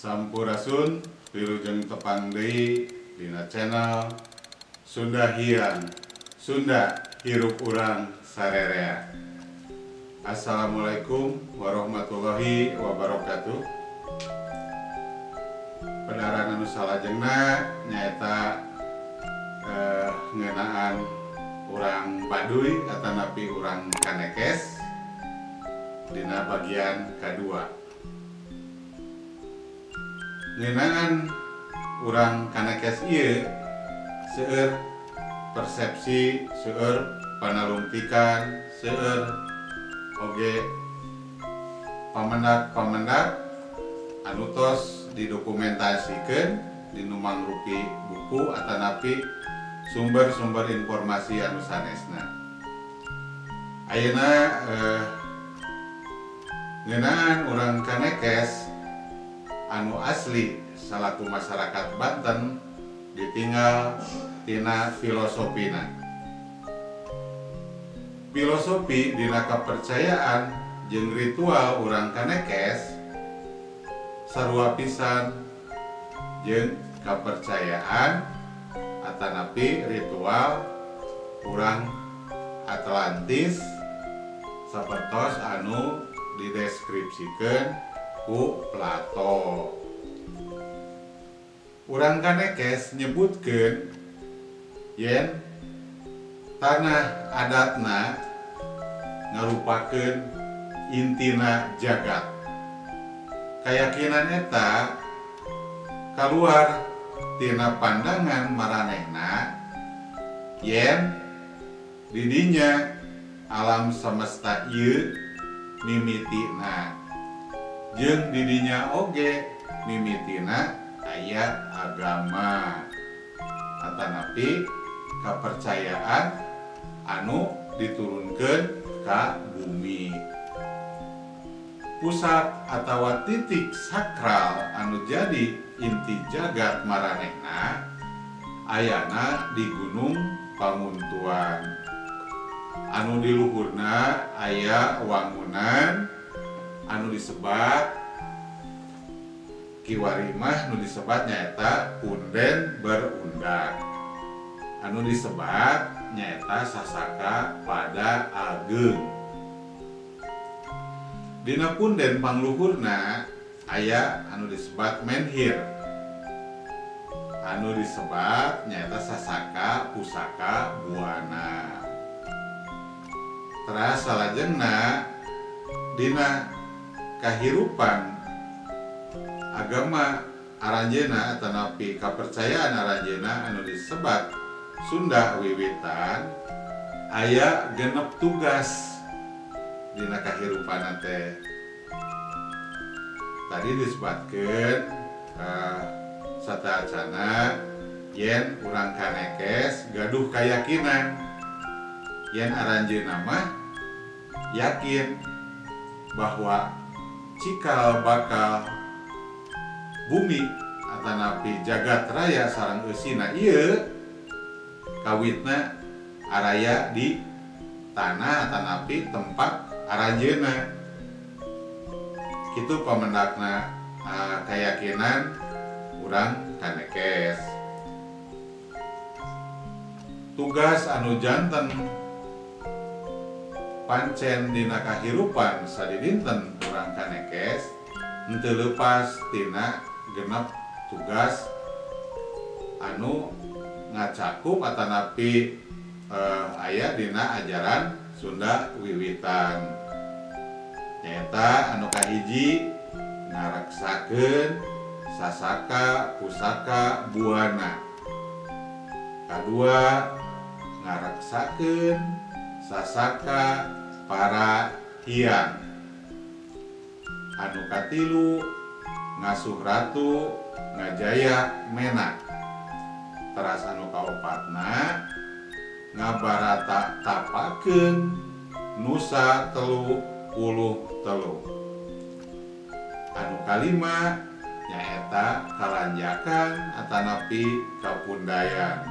Sampurasun wilujeng tepang deui dina channel Sunda Hiang, Sunda hirup urang sarerea. Assalamualaikum warahmatullahi wabarakatuh. Pedaran anu salajengna nyaeta ngeunaan urang Baduy atanapi urang Kanekes dina bagian kedua. Ngeunaan urang Kanekes ieu seueur persepsi, seueur panalungtikan, seueur oge pamendak-pamendak anu tos didokumentasikeun dinu mangrupi buku atanapi sumber-sumber informasi anu sanesna. Ayeuna ngeunaan urang Kanekes anu asli salaku masyarakat Banten ditinggal tina filosofina. Filosofi dina kapercayaan jeung ritual urang Kanekes sarua pisan jeung kapercayaan atanapi ritual urang Atlantis sapertos anu dideskripsikeun ku Plato. Urang Kanekes nyebutkeun yen tanah adatna ngarupakeun intina jagat. Kayakinan eta kaluar tina pandangan maranehna yen di dinya alam semesta ieu mimitina jeung di dinya oge mimitina aya agama atanapi kapercayaan anu diturunkeun ka bumi. Pusat atawa titik sakral anu jadi inti jagat maranehna ayana di Gunung Pamuntuan. Anu di luhurna aya wangunan anu disebat kiwari mah nu disebat nyaeta Punden Berundak. Anu disebat nyaeta Sasaka pada Ageung. Dina punden pangluhurna aya anu disebat Menhir. Anu disebat nyaeta Sasaka Pusaka Buana. Teras salajengna dina kahirupan agama aranjeunna atanapi kapercayaan aranjeunna anu disebat Sunda wiwitan aya genep tugas dina kahirupan teh. Tadi disebutkeun sataacana yen urang Kanekes gaduh kayakinan yen aranjeunna mah yakin bahwa cikal bakal bumi atanapi jagat raya sareng eusina ieu kawitna araya di tanah atanapi tempat aranjeunna. Kitu pamendakna kayakinan urang Kanekes. Tugas anu janten pancen dina kahirupan sadidinten urang Kanekes henteu leupas tina genep tugas anu ngacakup atanapi aya dina ajaran Sunda wiwitan. Nyaeta anu kahiji ngareksakeun Sasaka Pusaka Buana. Kadua ngareksakeun Sasaka para Hyang. Anu katilu ngasuh ratu ngajaya menak. Teras anu kaopatna ngabarata tapakeun Nusa 33. Anu kalima nyaeta kalanjakan atanapi kapundayan.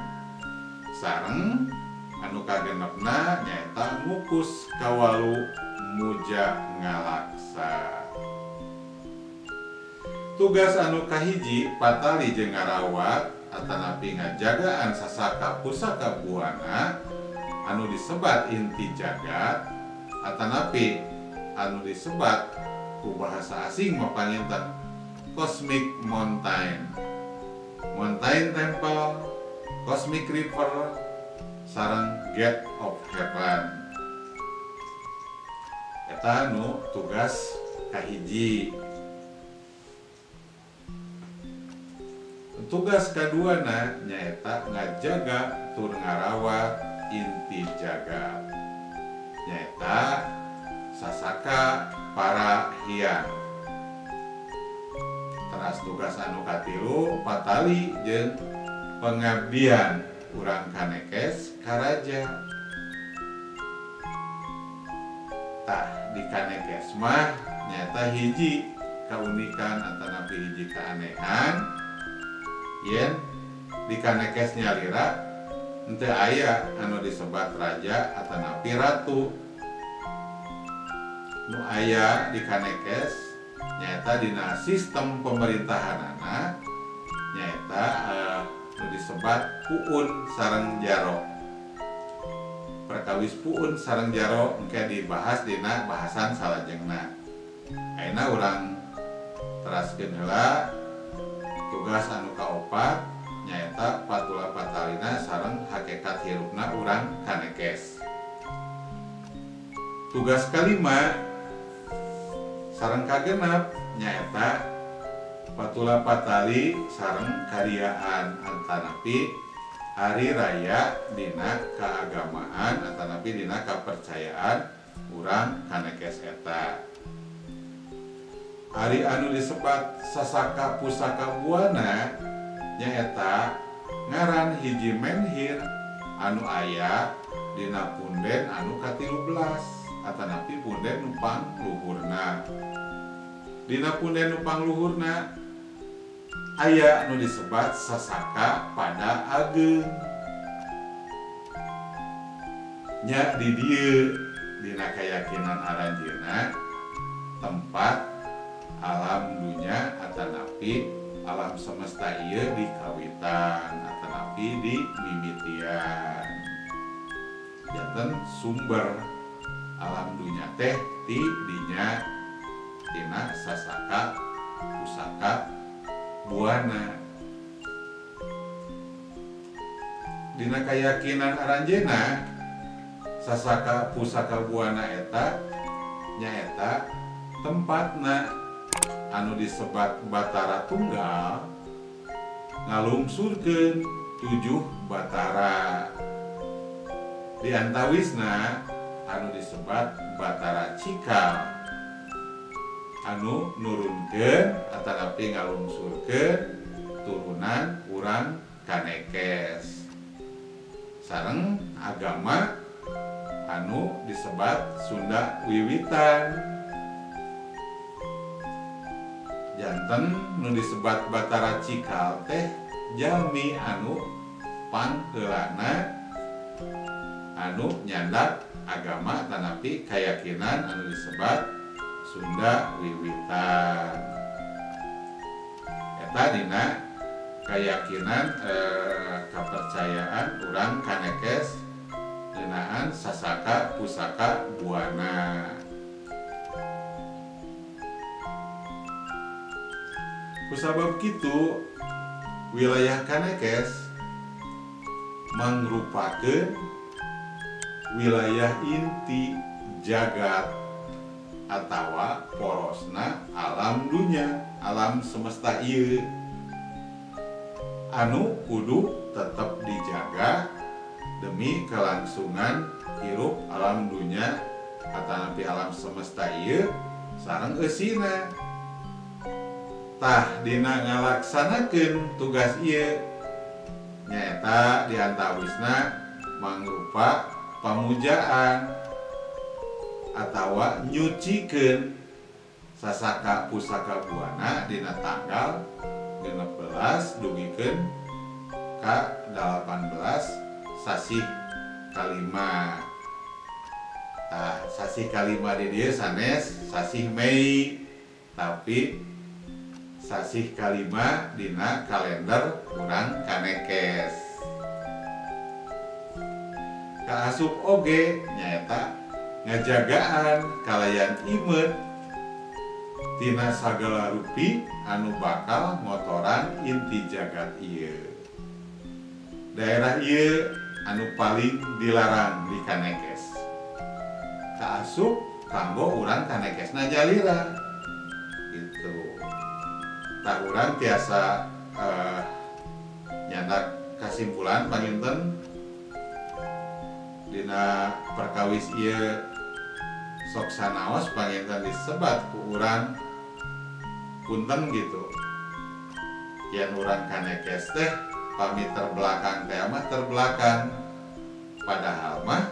Sareng anu kagenepna nyaeta ngukus kawalu muja ngalaksa. Tugas anu kahiji patali jeung ngarawat atanapi ngajagaan sasaka pusaka buana anu disebat inti jagat atanapi anu disebat ku bahasa asing mapanginten Cosmic Mountain, Mountain Temple, Cosmic River, sareng Gate of Heaven. Eta anu tugas kahiji. Tugas kaduana nyaeta ngajaga tur ngarawat inti jagat, nyaeta sasaka para hyang. Teras tugas anu katilu patali jeung pengabdian urang kanekes ka raja. Tah di kanekes mah nyaeta hiji kaunikan atanapi hiji keanehan yen di kanekes nyalira henteu aya anu disebat raja atanapi ratu. Nu aya di kanekes nyaeta dina sistem pemerintahanana nyaeta nu disebat puun sareng jaro. Perkawis puun sareng jaro engke dibahas dina bahasan salajengna. Ayeuna urang teraskeun heula tugas anu kaopat nyaeta patula patalina sareng hakikat hirupna urang kanekes. Tugas kalima sareng kagenep nyaeta patula patali sareng kariaan antanapi hari raya dina keagamaan atanapi dina kepercayaan urang kanekes eta. Hari anu disebat sasaka pusaka buana nyaeta ngaran hiji menhir anu aya dina punden anu ka-13 atanapi punden nupang luhurna. Dina punden nupang luhurna aya anu disebat sasaka pada ageng. Nya di dieu dina keyakinan aranjeunna tempat alam dunya atanapi alam semesta ieu dikawitan atanapi di mimitian. Janten sumber alam dunya teh ti dinya dina sasaka pusaka buana. Dina keyakinan aranjeunna sasaka pusaka buana eta nyaeta tempatna anu disebat Batara Tunggal ngalungsurkeun 7 batara. Di antawisna anu disebat Batara Cikal anu nurunkeun atanapi ngalungsurkeun turunan urang kanekes sareng agama anu disebat Sunda Wiwitan. Janten nu disebat Batara Cikal teh jalmi anu pangheulana anu nyandak agama tanapi keyakinan anu disebat Sunda Wiwitan. Eta dina keyakinan kepercayaan urang kanekes ngeunaan sasaka pusaka buana. Kusabab kitu wilayah kanekes mangrupakeun wilayah inti jagat atawa porosna alam dunya, alam semesta ieu anu kudu tetep dijaga demi kelangsungan hirup alam dunya atanapi alam semesta ieu sareng eusina. Tah dina ngalaksanakeun tugas ieu nyaeta diantawisna mangrupa pamujaan atawa nyucikeun sasaka pusaka buana dina tanggal 16 dugikeun ka 18 sasih kalima. Tah sasih kalima di dieu sanes sasih Mei, tapi sasih kalima dina kalender urang Kanekes. Kaasup oge nyaeta ngajagaan kalayan imet tina sagala rupi anu bakal motoran inti jagat ieu. Daerah ieu anu paling dilarang di Kanekes. Kaasup kanggo urang Kanekesna jalira gitu. Tak urang tiasa nyandak kasimpulan panginten dina perkawis ieu sok sanaos panginten disebat ku urang punten gitu. Yen urang Kanekes teh pami terbelakang teh mah terbelakang, padahal mah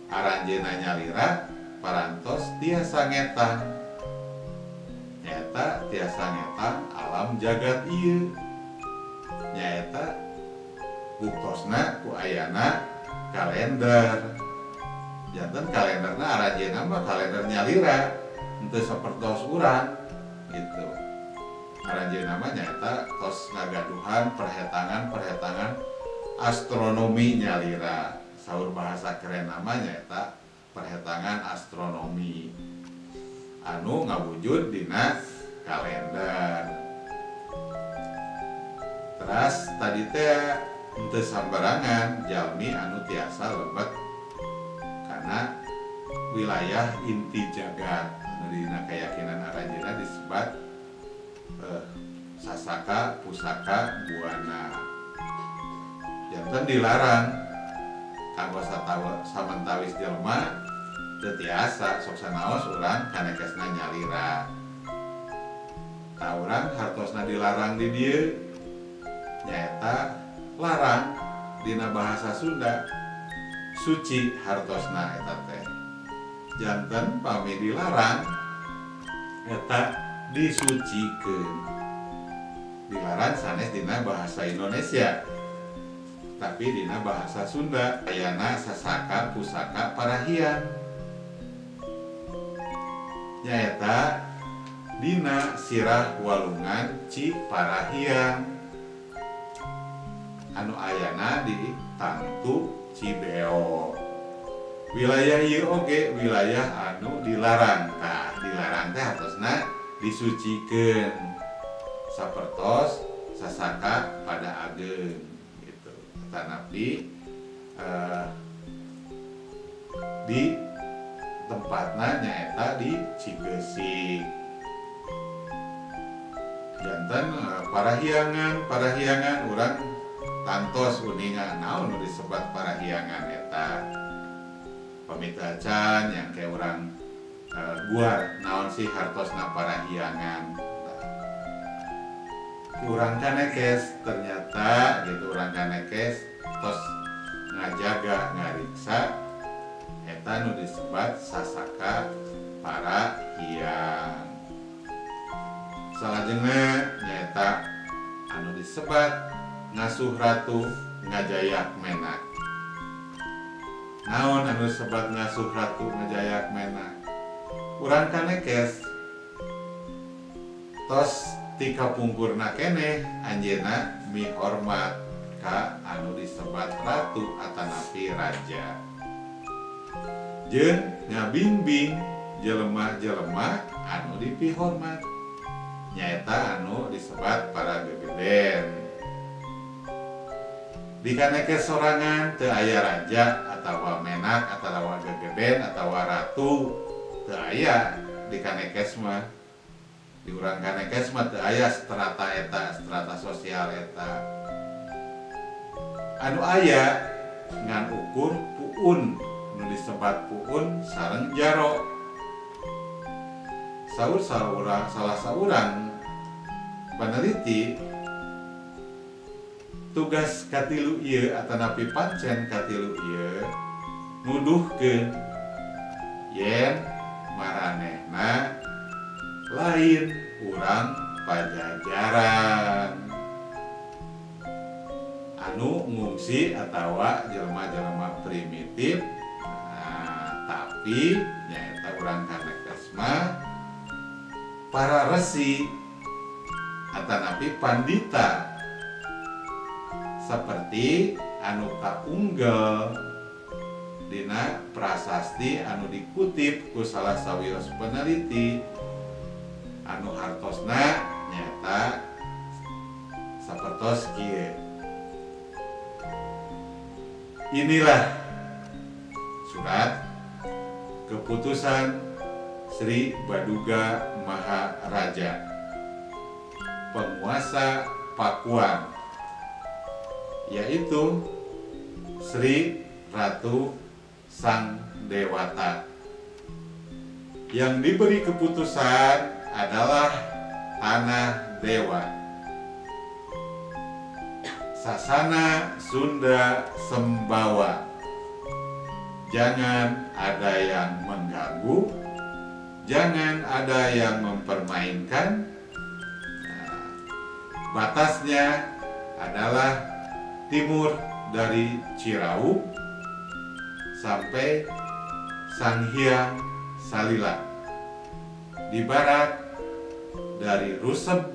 aranjeunna nyalira parantos tiasa ngetang. Nyaeta tiasa ngetang alam jagat ieu. Nyaeta buktosna ku ayana kalender. Janten kalenderna aranjeunna mah kalender nyalira, henteu sapertos urang gitu. Aranjeunna mah nyaeta tos ngagaduhan perhetangan astronomi nyalira. Saur bahasa keren nama nyaeta perhetangan astronomi anu ngawujud dina kalender. Teras tadi teh henteu sambarangan jalmi anu tiasa lebet karena wilayah inti jagat anu dina keyakinan aranjeunna disebat sasaka pusaka buana. Janten dilarang kanggo samantawis jelema teu tiasa sok sanaos urang Kanekesna nyalira. Ta urang hartosna dilarang di dieu nyaeta larang dina bahasa Sunda. Suci hartosna eta teh. Janten pami dilarang eta disucikeun. Dilarang sanes dina bahasa Indonesia. Tapi dina bahasa Sunda ayana sasaka pusaka parahiang. Nyaeta dina sirah walungan Ciparahiang anu ayana di Tangtu Cibeo. Wilayah ieu oge wilayah anu dilarang. Tah dilarang teh hartosna disucikeun sapertos sasaka pada ageng. Tanapi di tempatna nyaeta di Cigeusik. Janten parahiangan urang tantos uningan naon nu disebat parahiangan eta. Pamitacan yang kayak urang guar naon sih hartosna parahiangan. Urang Kanekes ternyata gitu urang Kanekes tos ngajaga ngariksa eta nu disebat sasaka parahiang. Salajengna nyaeta anu disebat ngasuh ratu ngajayak menak. Naon anu disebat ngasuh ratu ngajayak menak? Urang Kanekes tos tika pungkurna keneh anjeunna mihormat ka anu disebat ratu atanapi raja. Jeung ngabimbing jelema-jelema anu dipihormat nyaeta anu disebat para gegeden. Di Kanekes sorangan teu aya raja atawa menak atawa gegeden atawa ratu, teu aya di Kanekes mah. Di urang Kanekes mah teu aya strata eta, strata sosial eta. Anu aya ngan ukur puun, nu disebat puun sareng jaro. Salah saurang paneliti tugas katilu ieu atanapi pancen katilu ieu nuduhkeun yen maranehna lain urang Pajajaran anu ngungsi atawa jelema-jelema primitif. Tapi nyaeta urang Kanekes mah para resi atanapi pandita seperti anu kaunggal dina prasasti anu dikutip ku salah sawios peneliti anu hartosna nyata sapertos kieu. Inilah surat keputusan Sri Baduga Maharaja, penguasa Pakuan, yaitu Sri Ratu Sang Dewata. Yang diberi keputusan adalah tanah Dewa. Sasana Sunda Sembawa. Jangan ada yang mengganggu, jangan ada yang mempermainkan. Nah, batasnya adalah timur dari Cirauk sampai Sanghyang Salila, di barat dari Rusem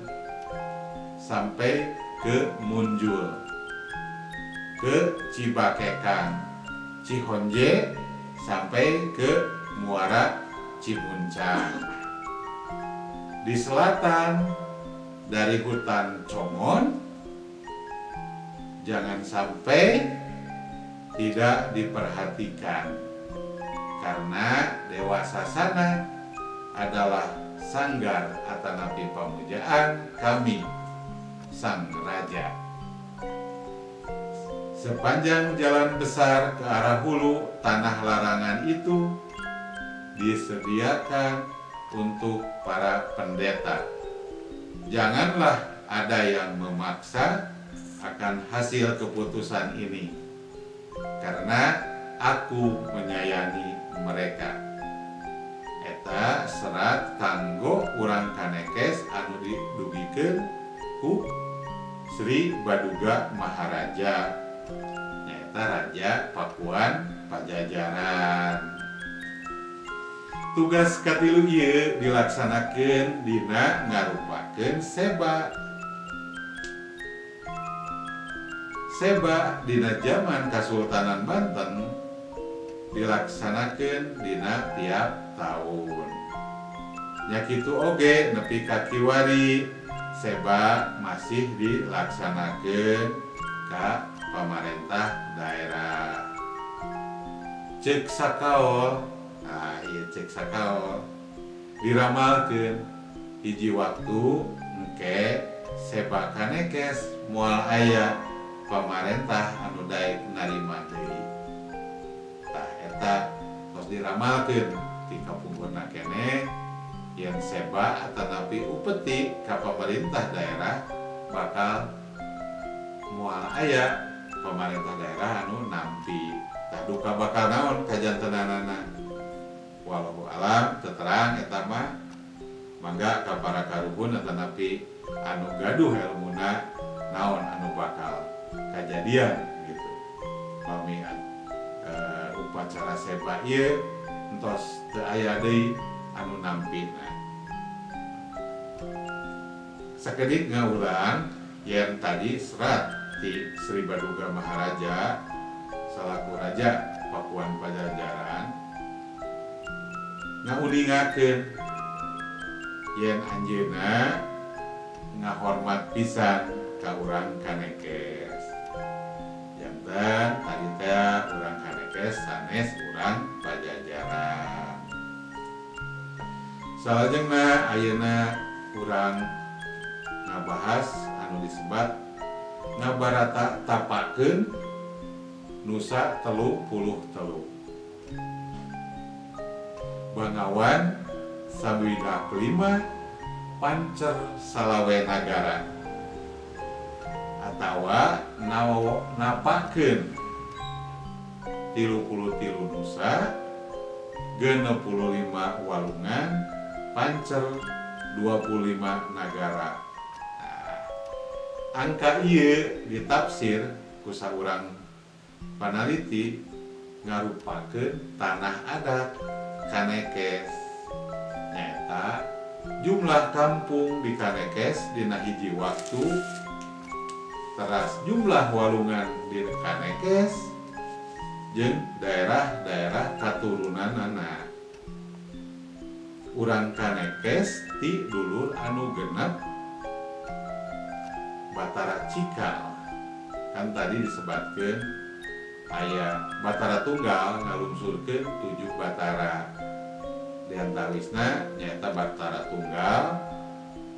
sampai ke Munjul, ke Cibakekan, Cihonje sampai ke Muara Cimuncang. Di selatan dari hutan Congon jangan sampai tidak diperhatikan, karena Dewa Sasana adalah sanggar atanapi pamujaan kami Sang Raja. Sepanjang jalan besar ke arah hulu, tanah larangan itu disediakan untuk para pendeta. Janganlah ada yang memaksa akan hasil keputusan ini, karena aku menyayangi mereka. Eta serat kanggo urang Kanekes anu didugikeun ku Sri Baduga Maharaja, nyaeta Raja Pakuan Pajajaran. Tugas katilu ieu dilaksanakeun dina ngarupakeun seba. Seba dina zaman Kasultanan Banten dilaksanakeun dina tiap tahun. Nya kitu oge nepi ka kiwari seba masih dilaksanakeun ka pamarentah daerah. Cek sakaol, nah ieu cek sakaol diramalkeun hiji waktu engke seba Kanekes moal aya pamarentah anu daek narima deui. Tah eta tos diramalkeun ti kapungkurna keneh yen seba atanapi upeti ka pemerintah daerah bakal moal aya pemerintah daerah anu nampi. Tah duka bakal naon kajantenanana. Wallahu alam terang eta mah mangga ka para karuhun atanapi anu gaduh ilmuna naon anu bakal kejadian gitu. Pami upacara seba ieu entos teu aya deui anu nampina. Sakedik ngaulang yen tadi serat ti Sri Baduga Maharaja salaku Raja Pakuan Pajajaran ngauningakeun yen anjeunna ngahormat pisan ka urang Kanekes. Janten tadi teh urang Kanekes sanes urang Pajajaran. Salajengna ayeuna urang ngabahas anu disebat ngabarata tapakeun Nusa 33. Bangawan Sabida kelima Pancer Salawe Nagara atawa napakeun 33 nusa 65 walungan Pancer 25 nagara. Angka ieu ditafsir ku saurang panaliti ngarupakeun tanah adat Kanekes, nyaeta jumlah kampung di Kanekes dina hiji waktu, teras jumlah walungan di Kanekes jeung daerah-daerah katurunan anak. Urang Kanekes ti dulur anu genep Batara Cikal. Kan tadi disebutkeun aya Batara Tunggal ngalungsurkeun 7 Batara. Di antawisna nyaeta Batara Tunggal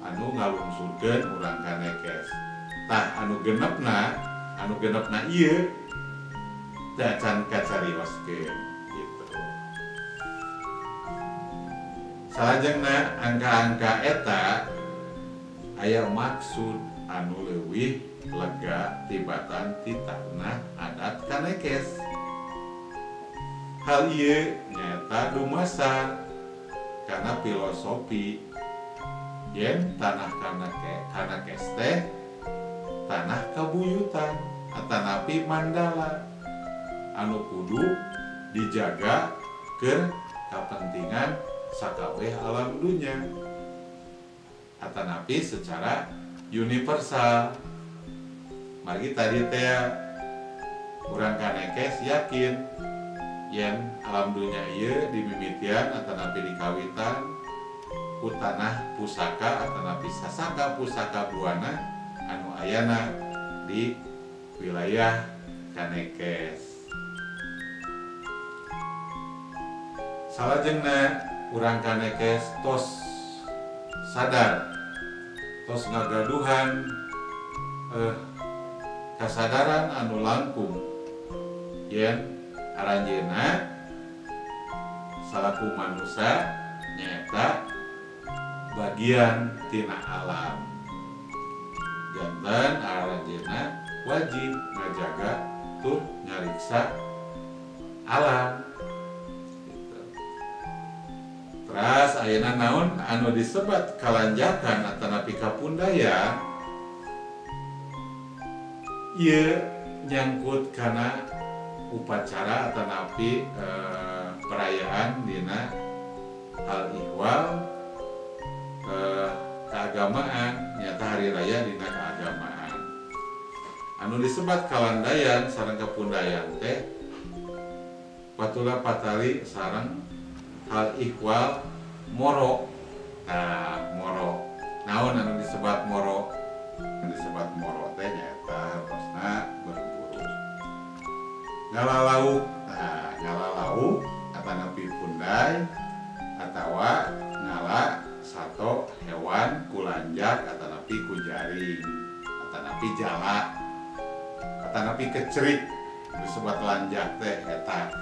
anu ngalungsurkeun urang Kanekes. Tah anu genepna ieu teh can kacarioskeun gitu. Salajengna angka-angka eta aya maksud anu leuwih lega tibatan ti tanah adat Kanekes. Hal ieu nyaeta dumasar kana filosofi yen tanah Kanekes teh tanah kabuyutan atanapi mandala anu kudu dijaga keur kapentingan sakabeh alam dunya atanapi secara universal. Mari tadi teh urang Kanekes yakin yen alam dunya ieu dimimitian atanapi dikawitan ku tanah pusaka atanapi sasaka pusaka buana anu ayana di wilayah Kanekes. Salajengna urang Kanekes tos sadar, tos ngagaduhan kasadaran anu langkung yen aranjeunna salaku manusia nyaeta bagian tina alam. Janten aranjeunna wajib ngajaga tur nyariksa alam. Teras ayeuna naon anu disebat kalanjakan atanapi kapundayan ieu nyangkut kana upacara atanapi perayaan dina hal ihwal keagamaan nyata hari raya dina keagamaan anu disebat kalandayan sareng kapundayan teh patula patali sareng hal ihwal moro. Nah, moro naon anu disebat moro? Anu disebat moro teh nyaeta hartosna berburu ngalalauk. Nah, ngalalauk atanapi punday atawa ngala sato hewan kulanjak atanapi kujaring atanapi jala atanapi kecerik disebut lanjak teh eta.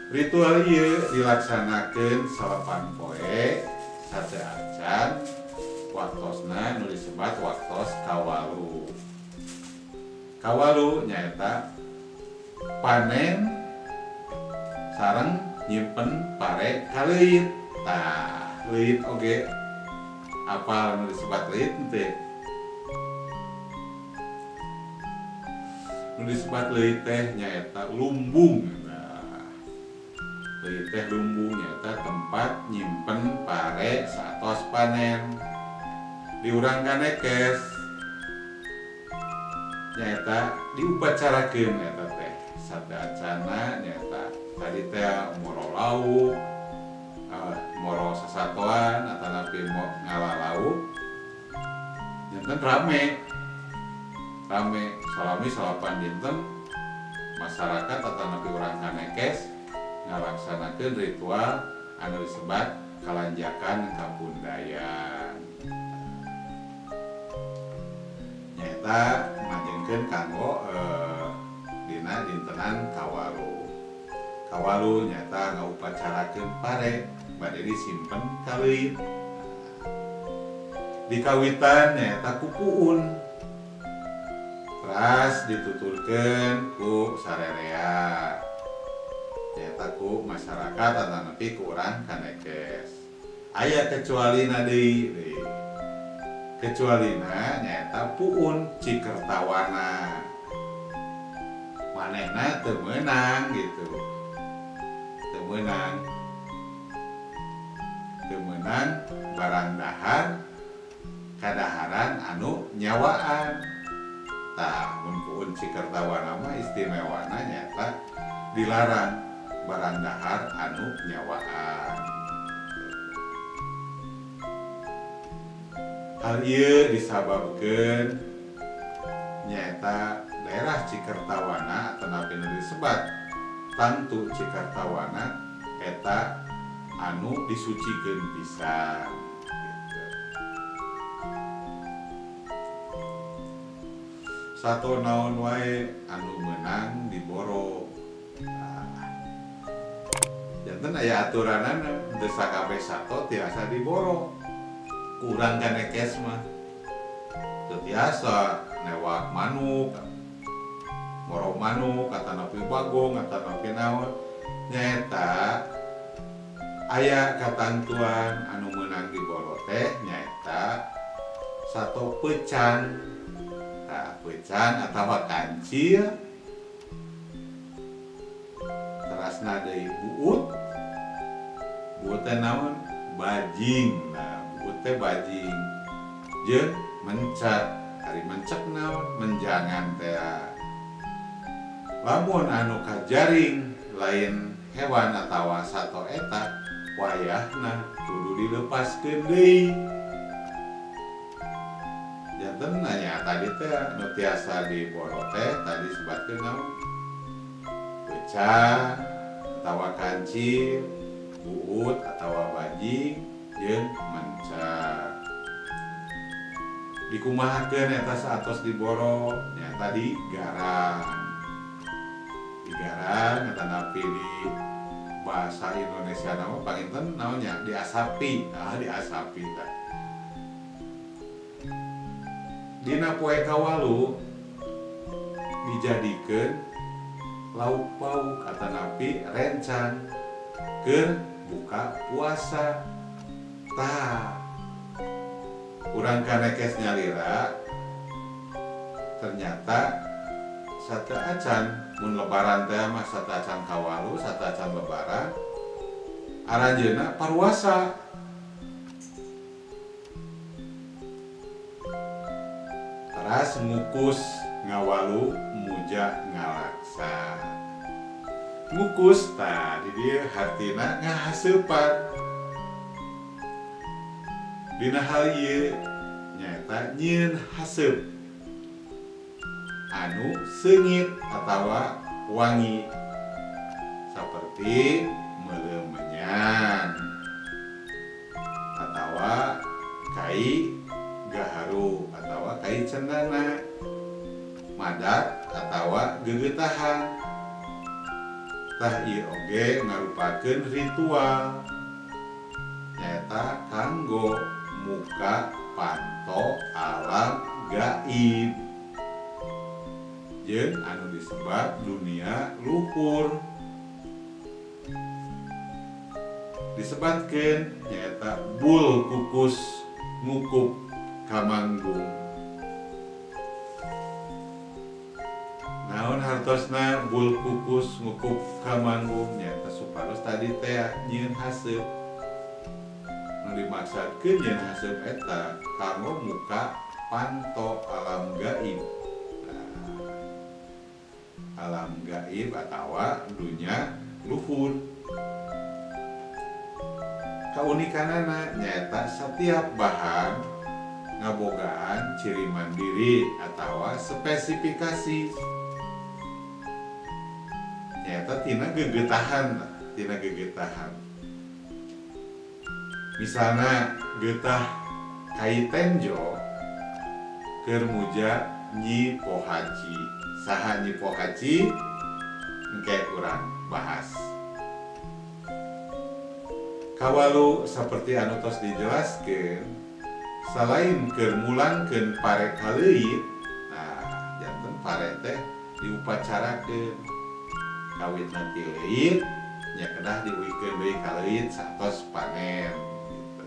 Ritual ieu dilaksanakeun salapan poe saseacan waktosna nu disebat waktos kawalu. Kawalu nyaeta panen sareng nyimpen pare kaleuit. Tah, leuit oge apal nu disebat leuit teh. Nu disebat leuit teh nyaeta lumbung. Leuit teh lumbung nyaeta tempat nyimpen pare satos panen. Di urang Kanekes nyaeta diupacarakeun eta teh sadeacana nyaeta tadi teh moro lauk, moro sasatoan atanapi ngalalauk. Janten rame salami salapan dinten masyarakat atanapi urang Kanekes ngalaksanakeun ritual anu disebat kalanjakan kapundayan. Nyaeta majengkeun kanggo dina dintenan kawalu. Kawalu nyaeta ngaupacarakeun pare bade disimpen kaleuit. Dikawitan nyaeta kupuun. Teras dituturkeun ku sarerea. Nyaeta ku masyarakat atanapi ku urang Kanekes. Aya kecualina deui. Kecualina nyaeta puun cikertawana. Manehna teu meunang gitu. Teu meunang. teu meunang barang dahar kadaharan anu nyawaan. Tah mun puun Cikertawana mah istimewana nyata dilarang barang dahar anu nyawaan. Hal ieu disababkeun nyaeta daerah Cikertawana atanapi nu disebat Tantu Cikertawana eta anu disucikeun pisan. Sato naon wae anu meunang diboro. Janten aya aturanana teu sakabeh sato tiasa diboro. Kurang kanekes mah teu tiasa newak manuk, ngoro manuk, atanapi bagong, atanapi naon. Nyaeta aya katantuan anu meunang diboro teh nyaeta sato peucan. Peucan atawa kancil, terasna deui buut teh naon bajing. Nah buut teh bajing jeung mencek. Ari mencek naon menjangan teh. Lamun anu kajaring lain hewan atawa sato eta wayahna kudu dilepaskeun deui. Janten nanya tadi teh nu tiasa diboro teh tadi sebatkeun naon? Peucan atawa kancil, buut atawa bajing jeung mencek. Dikumahakeun eta saatos diboro nya tadi garang. Digarang atanapi di bahasa Indonesia nama panginten naonnya diasapi. Diasapi tah. Dina poe kawalu dijadikeun lauk pauk atanapi rencang keur buka puasa. Tah urang kanekes nyalira ternyata sata acan mun lebaran teh mah sata acan kawalu, sata acan lebaran aranjeunna parwasa. Teras ngukus ngawalu muja ngalaksa. Ngukus tah di dieu hartina ngahaseupan. Dina hal ieu nyaeta nyieun haseup anu seungit atawa wangi saperti meuleum menyan atawa kai gaharu atawa kai cendana, madat atawa gegeutahan. Tah ieu oge ngarupakeun ritual nyaeta kanggo muka panto alam gaib jeung anu disebat dunia luhur. Disebatkeun nyaeta bul kukus ngukup kamanggung. Naon hartosna bul kukus ngukup kamanggung nyaeta supados tadi teh nyieun haseup. Nu dimaksudkeun nyieun haseup eta kanggo muka panto alam gaib. Alam gaib atawa dunia luhur. Kaunikanana nyaeta setiap bahan ngabogaan ciri mandiri atawa spesifikasi. Nyaeta tina gegeutahan. Misalna geutah kai tenjo keur muja Nyi Pohaci. Saha Nyi Pohaci? Engke urang bahas. Kawalu seperti anu tos dijelaskeun, selain keur mulangkeun pare kaleuit, nah janten pare teh diupacarakeun. Kawitna ti leuit nya kedah diuikeun deui kaleuit satos panen gitu.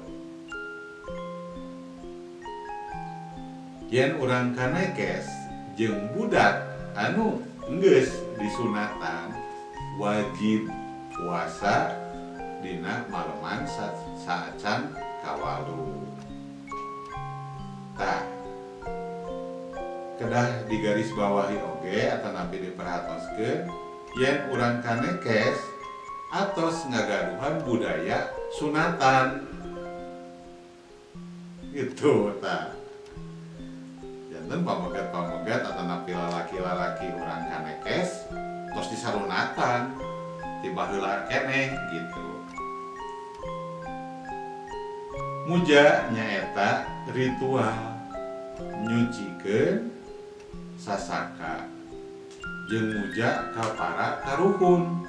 Yen urang kanekes jeung budak anu geus disunatan wajib puasa dina maleman saacan kawalu. Tah kedah digaris bawahi oge atanapi diperhatoskeun yen urang kanekes atos ngagaduhan budaya sunatan gitu. Tah janten pamegat atanapi lalaki-lalaki urang kanekes tos disarunatan tiba heula keneh gitu. Muja nyaeta ritual nyucikeun sasaka jeung muja ka para karuhun.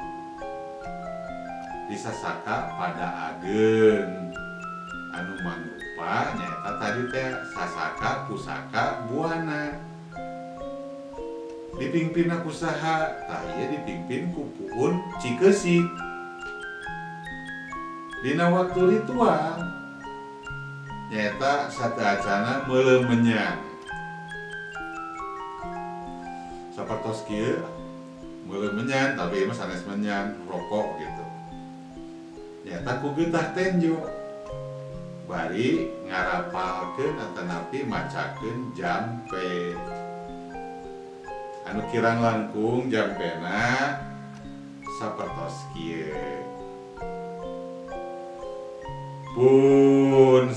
Disasaka pada ageun anu mangrupa nyaeta tadi teh sasaka pusaka buana. Dipingpinna kusaha? Tah ieu dipingpin ku puun Cikeusik. Dina waktu ritual nyaeta sateacana meuleuh menyang. Sapertos kieu meuleuh menyan tapi mah sanes menyan rokok gitu. Nyaeta ku geutah tenjo. Bari ngarapalkeun atanapi macakeun jampe. Anu kirang langkung jampena sapertos kieu. Pun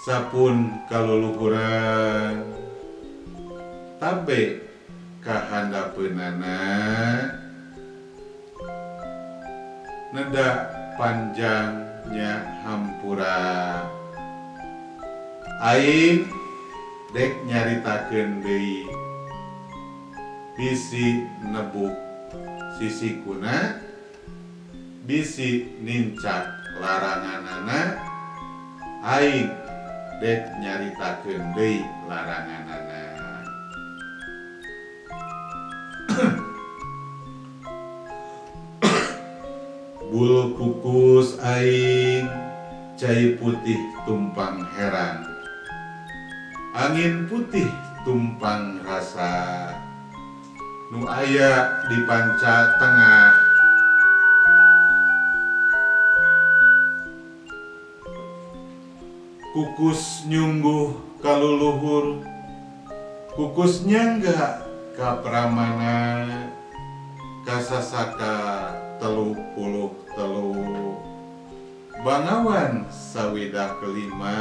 sapun kaluluhuran tabe kahandapeunana neda panjangnya hampura aing dek nyaritakeun deui bisi nebuk sisikuna bisi nincak laranganana aing dek nyaritakeun deui laranganana. Bul kukus aing cai putih tumpang herang angin putih tumpang rasa nu aya di panca tengah. Kukus nyungguh kaluluhur kukus nyangga ka pramana kasasaka 33 bangawan sawida kelima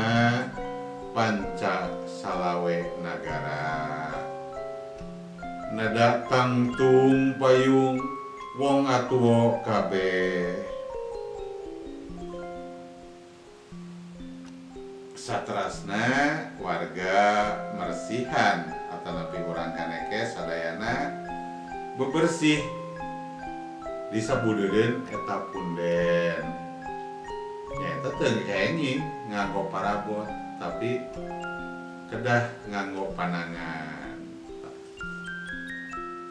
panca salawe nagara nada tangtung payung wong atuo kabeh. Saterasna warga mersihan atanapi urang kanekes sadayana bebersih disabudeun eta punden. Nyaeta teu kenging nganggo parabot tapi kedah nganggo panangan.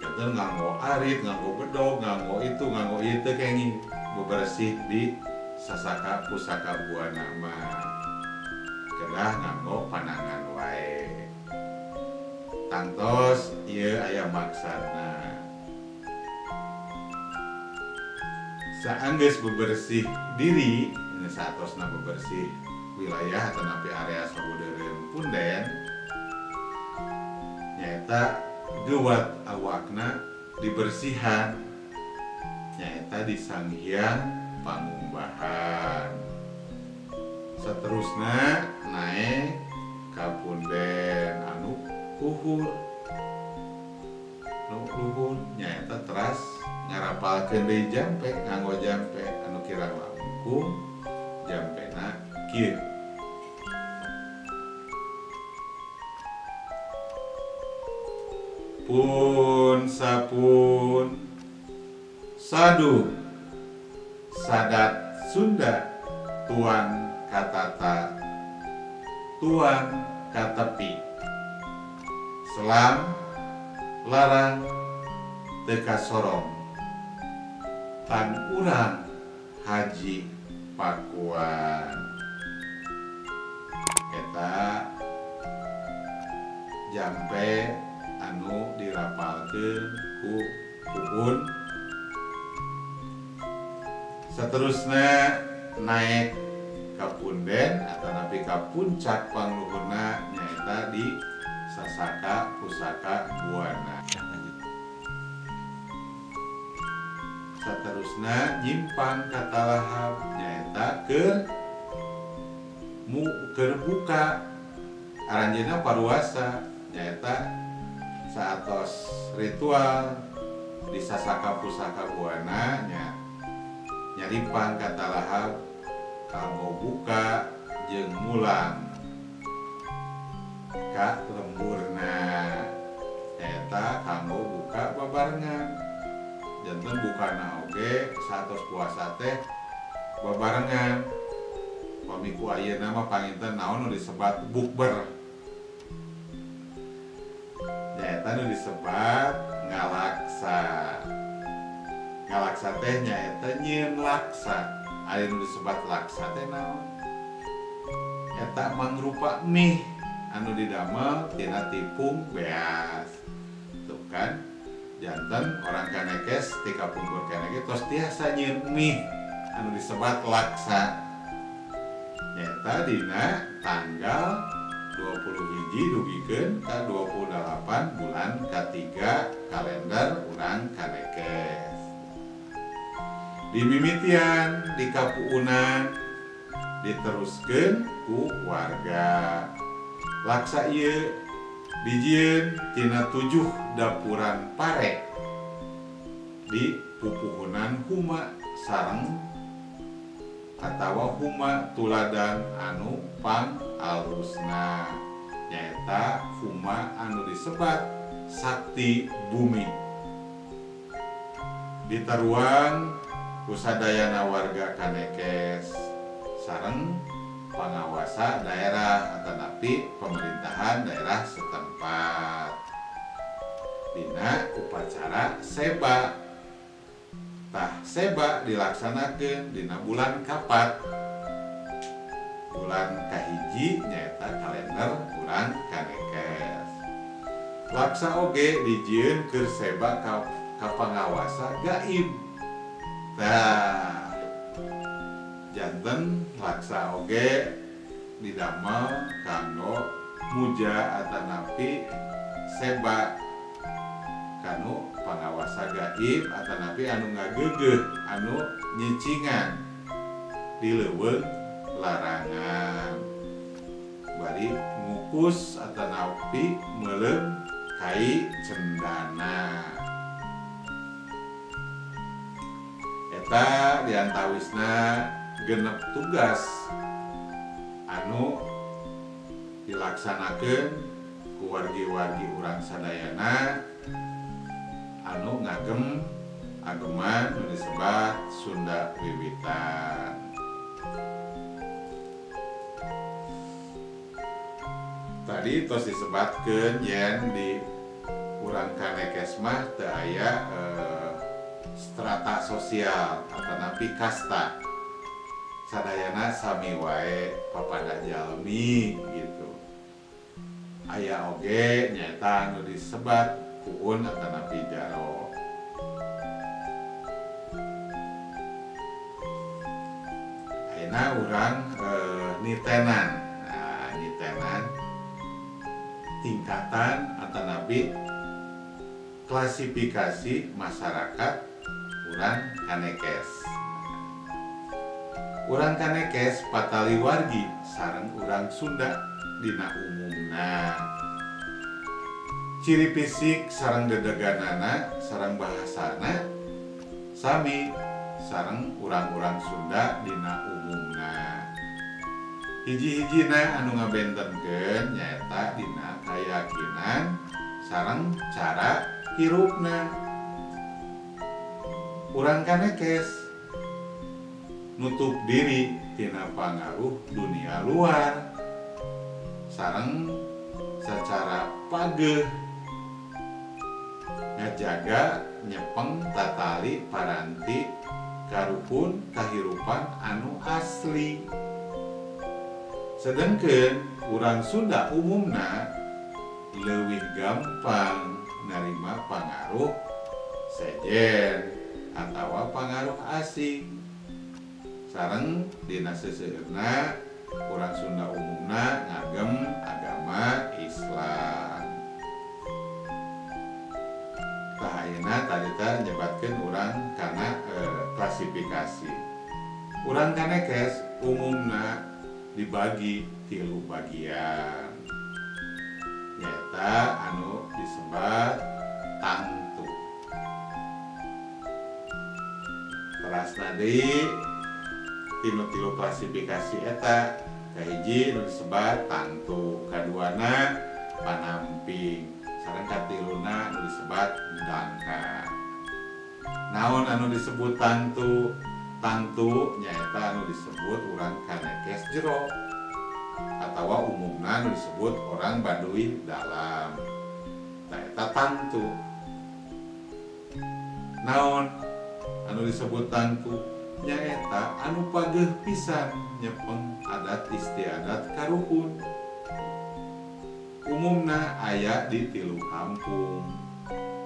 Kedah nganggo arit, nganggo bedog, nganggo itu, nganggo ieu teu kenging bebersih di sasaka pusaka buana mah. Kedah nganggo panangan wae. Tangtos ieu aya maksana. Saanggeus bebersih diri, saatosna bebersih wilayah atanapi area sabudeureun punden, nyaeta geuwat awakna dibersihan, nyaeta di Sanghyang Pangumbahan. Saterusna naik ka punden anu luhur. Nu luhur nyaeta teras ngarapalkeun deui jampe nganggo jampe anu kirang langkung jampena kieu. Pun sapun sadu sadat Sunda tuan katata tuan katepi selam larang teka sorong tan urang haji pakuan. Eta jampe anu dirapalkeun ku puun Saterusna naik ka punden atau napi ka puncak pangluhurna nyaeta di Sasaka Pusaka Buana. Saterusna nyimpang ka Talahab nyaeta keur buka aranjeunna paruasa nyaeta saatos ritual di Sasaka Pusaka Buana nyarimpang ka Talahab kanggo buka jeung mulang ka lemburna eta kanggo buka babarengan janten bukana oge satos puasa teh babarengan pamiku ayeuna mah panginten naon nu disebat bukber nyaeta nu disebat ngalaksa teh nyaeta nyieun laksa aya nu disebat laksa teh naon eta mangrupa mie anu didamel tina tipung beas tuh kan janten orang kanekes ti kapungkur kanekes tos tiasa nyieun mie anu disebat laksa nyaeta dina tanggal 21 dugikeun ka 28 bulan katiga kalender urang kanekes di mimitian di kapuunan diteruskeun ku warga laksa ieu dijieun tina 7 dapuran pare di pupuhunan huma sareng atawa huma tuladan anu pang alusna nyaeta huma anu disebat sakti bumi ditaruang kusadayana warga kanekes sareng pangawasa daerah atanapi pemerintahan daerah setempat dina upacara seba tah seba dilaksanakeun dina bulan kapat bulan kahiji nyaeta kalender urang kanekes laksa oge dijieun keur seba ka pangawasa gaib tah janten laksa oge didamel kanggo muja atanapi seba kanu pangawasa gaib atanapi anu ngageugeuh anu nyicingan di leuweung larangan bari ngukus atanapi meuleum kai cendana eta diantawisna genep tugas anu dilaksanakeun ku wargi-wargi urang sadayana anu ngagem ageman nu disebat Sunda Wiwitan. Tadi tos disebatkeun yen di urang kanekes mah teu aya strata sosial atanapi kasta sadayana sami wae papada jalmi gitu aya oge nyaeta anu disebat puun atanapi jaro ayeuna urang nitenan nitenan tingkatan atanapi klasifikasi masyarakat urang kanekes. Urang kanekes patali wargi sareng urang Sunda dina umumna. Ciri fisik sareng dedeganana sareng bahasana sami sareng urang-urang Sunda dina umumna. Hiji-hijina anu ngabentenkeun nyaeta dina kayakinan sareng cara hirupna. Urang kanekes nutup diri tina pangaruh dunia luar sareng secara pageuh ngajaga nyepeng tatali paranti karupun kahirupan anu asli sedengkeun urang Sunda umumna leuwih gampang narima pangaruh sejen atawa pangaruh asing sareng dina seuseurna urang Sunda umumna ngagem agama Islam. Tah ayeuna tadi teh nyebatkeun urang kana klasifikasi. Urang kanekes umumna dibagi 3 bagian. Nyaeta anu disebat tangtu. Terasna deui tilu klasifikasi eta kahiji nu disebat tangtu, kaduana panamping, sareng katiluna nu disebat dangka. Naon anu disebut tangtu? Tangtu nyaeta anu disebut urang kanekes jero atawa umumna anu disebut orang Baduy dalam. Tah eta tangtu. Naon anu disebut tangtu? Nyaeta anu pageuh pisan nyepeng adat istiadat karuhun. Umumna aya di 3 kampung.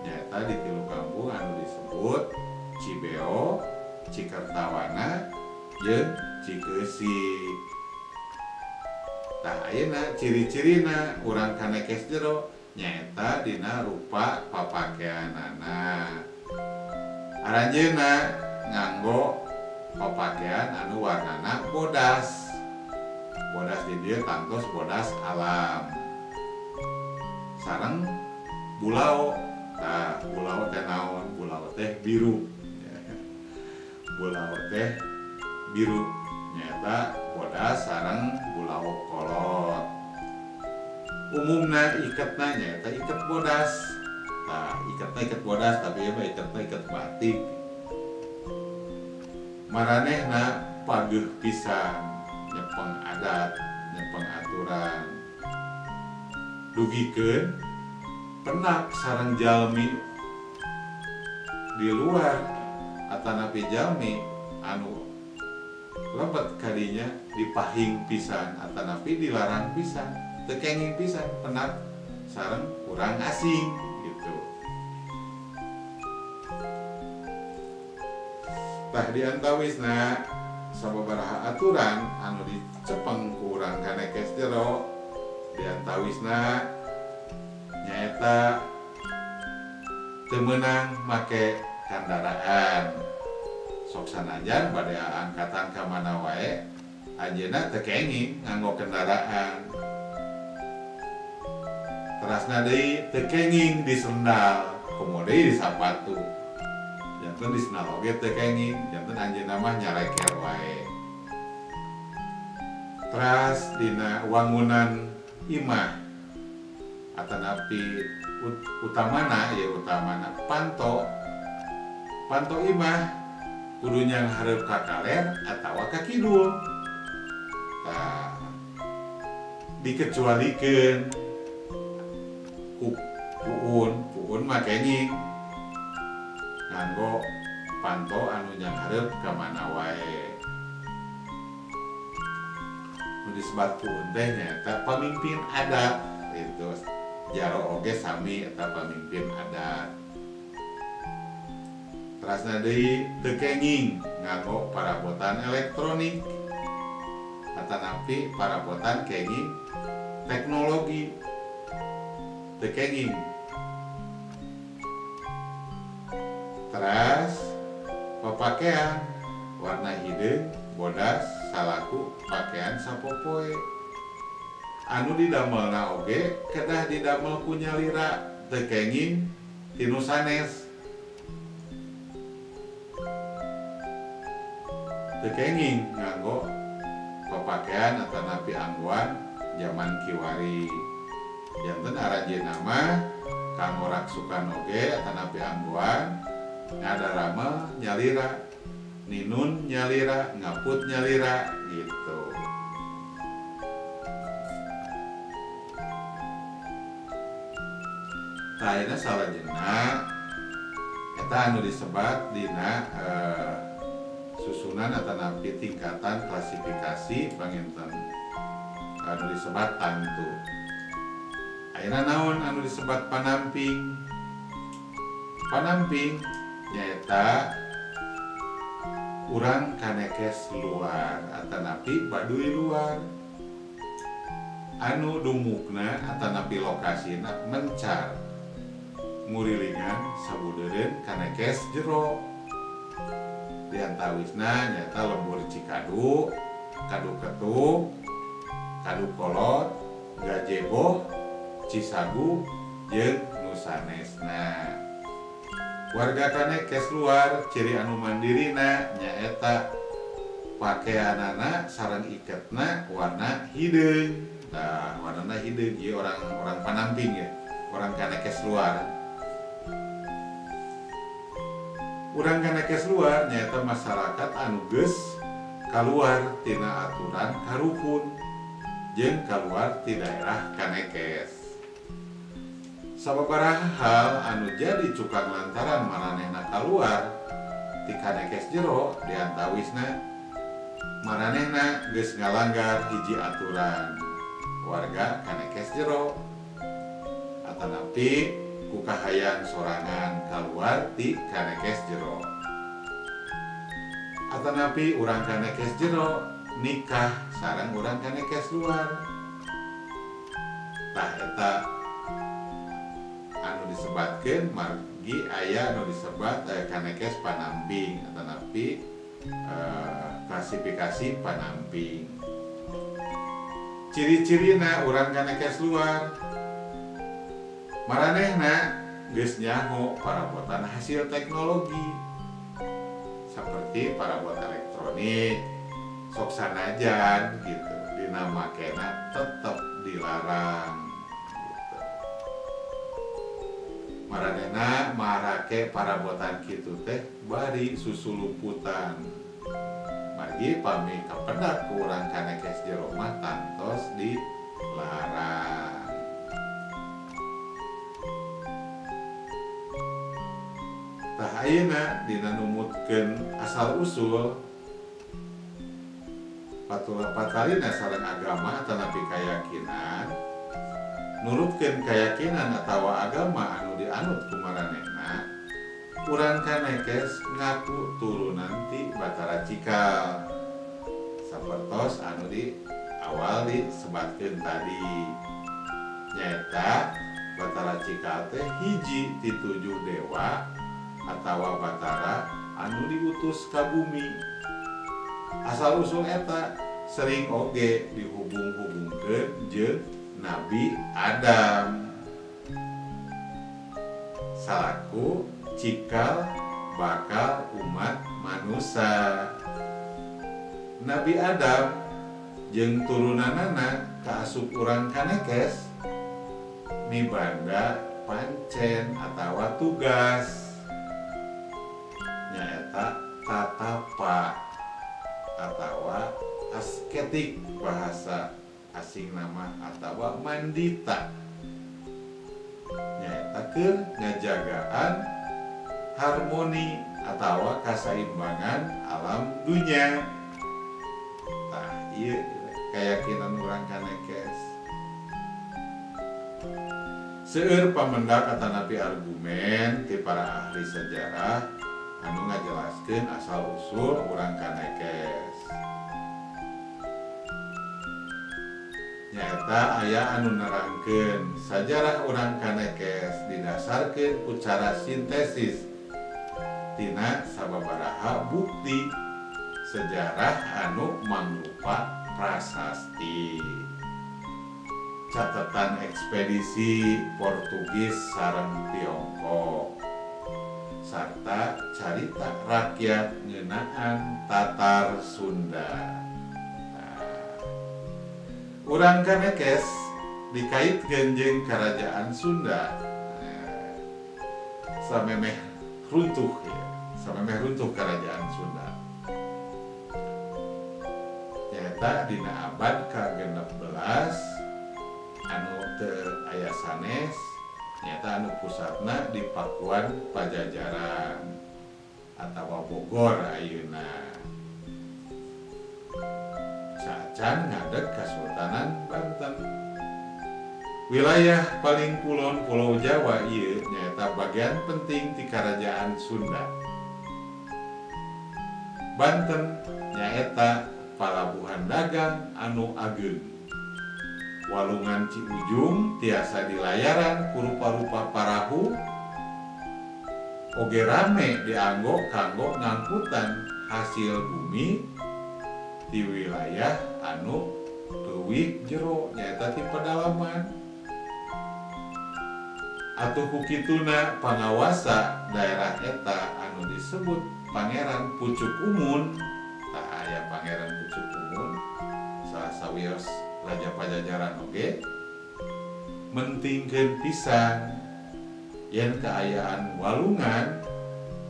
Nyaeta di 3 kampung anu disebut Cibeo, Cikertawana, jeung Cikeusik. Tah ayeuna ciri-cirina urang kanekes jero nyaeta dina rupa papakeanana. Aranjeunna nganggo papakean anu warnana bodas. Bodas di dieu kantos bodas alam. Sareng bulau. Tah bulau teh naon? Bulau teh biru. Bulau teh biru. Nyata bodas sareng bulau kolot. Umumna iketna nyata iket bodas. Tah iketna iket bodas tapi ieu mah iketna iket batik. Maranehna pageuh pisan nyepeng adat, nyepeng aturan. Dugikeun penak sareng jalmi di luar atanapi jalmi anu lebet kadinya dipahing pisan atanapi dilarang pisan, teu kenging pisan penak sareng urang asing gitu. Tah di antawisna sababaraha aturan anu dicepeng ku urang kanekes jero di antawisna nyaeta teu meunang make kendaraan. Sok sanajan bade angkatan ka mana wae anjeunna teu kenging nganggo kendaraan. Terasna deui teu kenging di sendal, komo deui di sapatu. Janten di sendal oge teu kenging, janten anjeunna mah nyareker wae. Teras dina wangunan imah atanapi utamana panto imah kudu nyang hareup ka kaler atawa ka kidul. Tah dikecualikeun ku puun mah kenging nganggo panto anu nyang hareup ka mana wae. Nu disebat puun teh nyaeta pamimpin adat itu. Jaro oge sami eta pamimpin adat. Terasna deui teu kenging nganggo parabotan elektronik atanapi parabotan kenging teknologi teu kenging. Teras papakean warna hideung bodas salaku pakaian sapopoe. Anu didamelna oge kedah didamel ku nyalira teu kenging tinu sanes. Teu kenging nganggo papakean atanapi angguan zaman kiwari. Janten aranjeunna mah kanggo raksukan oge atanapi angguan ngadarama nyalira, ninun nyalira, ngaput nyalira gitu. Ayeuna salajengna eta anu disebat dina susunan atanapi tingkatan klasifikasi panginten anu disebat tangtu. Ayeuna naon anu disebat panamping? Panamping nyaeta urang kanekes luar atanapi baduy luar anu dumukna atanapi lokasina mencar ngurilingan sabudeureun kanekes jero diantawisna nyata lembur Cikadu, Kadu Ketuk, Kadu Kolot, Gajebo, Cisagu, jeung nu sanesna. Warga kanekes luar ciri anu mandirina nyaeta pakaianana sareng iketna warna hideung. Nah, warnana hideung ieu orang panamping ya, orang kanekes luar. Urang kanekes luar nyaeta masyarakat anu geus kaluar tina aturan karukun jeung kaluar ti daerah kanekes. Sababaraha hal anu jadi cukang lantaran maranehna kaluar ti kanekes jero diantawisna maranehna geus ngalanggar hiji aturan warga kanekes jero atanapi ku kahayang sorangan kaluar ti kanekes jero atanapi urang kanekes jero nikah sareng urang kanekes luar. Tah eta anu disebatkeun margi aya anu disebat kanekes panamping atanapi klasifikasi panamping. Ciri-cirina urang kanekes luar maranehna geus nyaho parabotan hasil teknologi seperti parabot elektronik sok sanajan gitu dina makena tetep dilarang gitu. Maranehna marake parabotan kitu teh bari susulumputan margi pami kapedak ku urang kanekes jero mah tantos dilarang. Tah ayeuna dina numutkeun asal usul patalina sareng agama atanapi keyakinan nurutkeun keyakinan atawa agama anu dianut ku maranehna urang kanekes ngaku turunan ti Batara Cikal sapertos anu di awal disebatkeun tadi nyaeta Batara Cikal teh hiji ti 7 dewa atawa Batara anu diutus ka bumi. Asal usul eta sering oge dihubung-hubungkeun jeung Nabi Adam salaku cikal bakal umat manusia. Nabi Adam jeung turunanana kaasup urang kanekes mibanda pancen atawa tugas nyaeta tatapa atawa asketik bahasa asing nama atawa mandita nyaeta keur ngajagaan harmoni atawa kasaimbangan alam dunia. Tah ieu keyakinan urang kanekes seueur pamendak atanapi argumen ti para ahli sejarah anu ngajelaskeun asal usul urang kanekes. Nyaeta aya anu nerangkeun sajarah urang kanekes didasarkeun ku cara sintesis tina sababaraha bukti sejarah anu mangrupa prasasti. Catatan ekspedisi Portugis sareng Tiongkok sarta carita rakyat ngeunaan Tatar Sunda. Urang kanekes dikaitkeun jeung kerajaan Sunda samemeh runtuh kerajaan Sunda. Nyata dina abad ka-16 anu teu aya sanes nyata anu pusatna di Pakuan Pajajaran atawa Bogor ayeuna. Saacan ngadeg Kasultanan Banten. Wilayah paling kulon Pulau Jawa ieu nyaeta bagian penting ti Kerajaan Sunda. Banten nyaeta palabuhan dagang anu ageun. Walungan Ciujung tiasa dilayaran ku rupa-rupa parahu oge rame dianggo kanggo ngangkutan hasil bumi di wilayah anu leuwih jero nyaeta ti pedalaman. Atuh kukituna pangawasa daerah eta anu disebut Pangeran Pucuk Umun. Tah aya Pangeran Pucuk Umun salah sawios Raja Pajajaran oge mentingkeun pisan yen keayaan walungan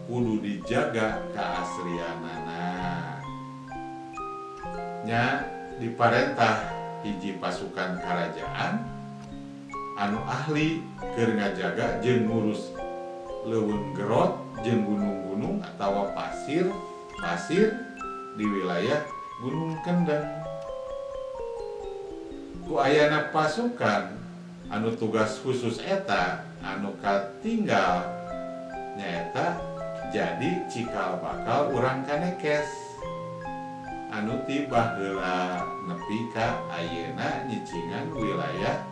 kudu dijaga keaslianana. Nya diparentah hiji pasukan kerajaan anu ahli keur ngajaga jeung ngurus leuweung gerot jeung gunung-gunung atawa pasir di wilayah Gunung Kendeng. Ku ayana pasukan anu tugas khusus eta anu katinggal nyaeta jadi cikal bakal urang Kanekes anu tiba heula nepi ka ayeuna nyicingan wilayah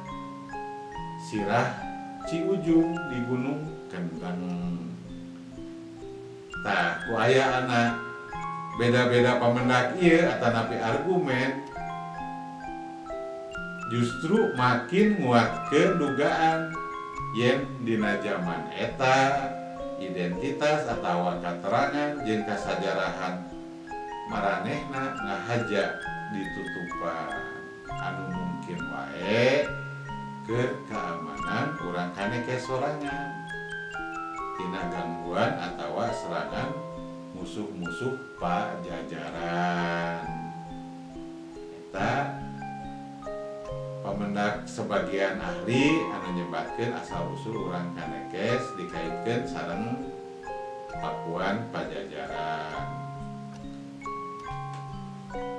Sirah Ciujung di Gunung Kendeng. Tah ku aya anak beda-beda pamendak ieu atanapi argumen justru makin nguatkeun dugaan yen dina zaman eta identitas atawa katerangan jeung kasajarahan maranehna ngahaja ditutupan anu mungkin wae keur keamanan urang Kanekes sorangan tina gangguan atawa serangan musuh-musuh Pajajaran. Eta pamendak sebagian ahli anu nyebatkeun asal usul urang Kanekes dikaitkeun sareng Pakuan Pajajaran.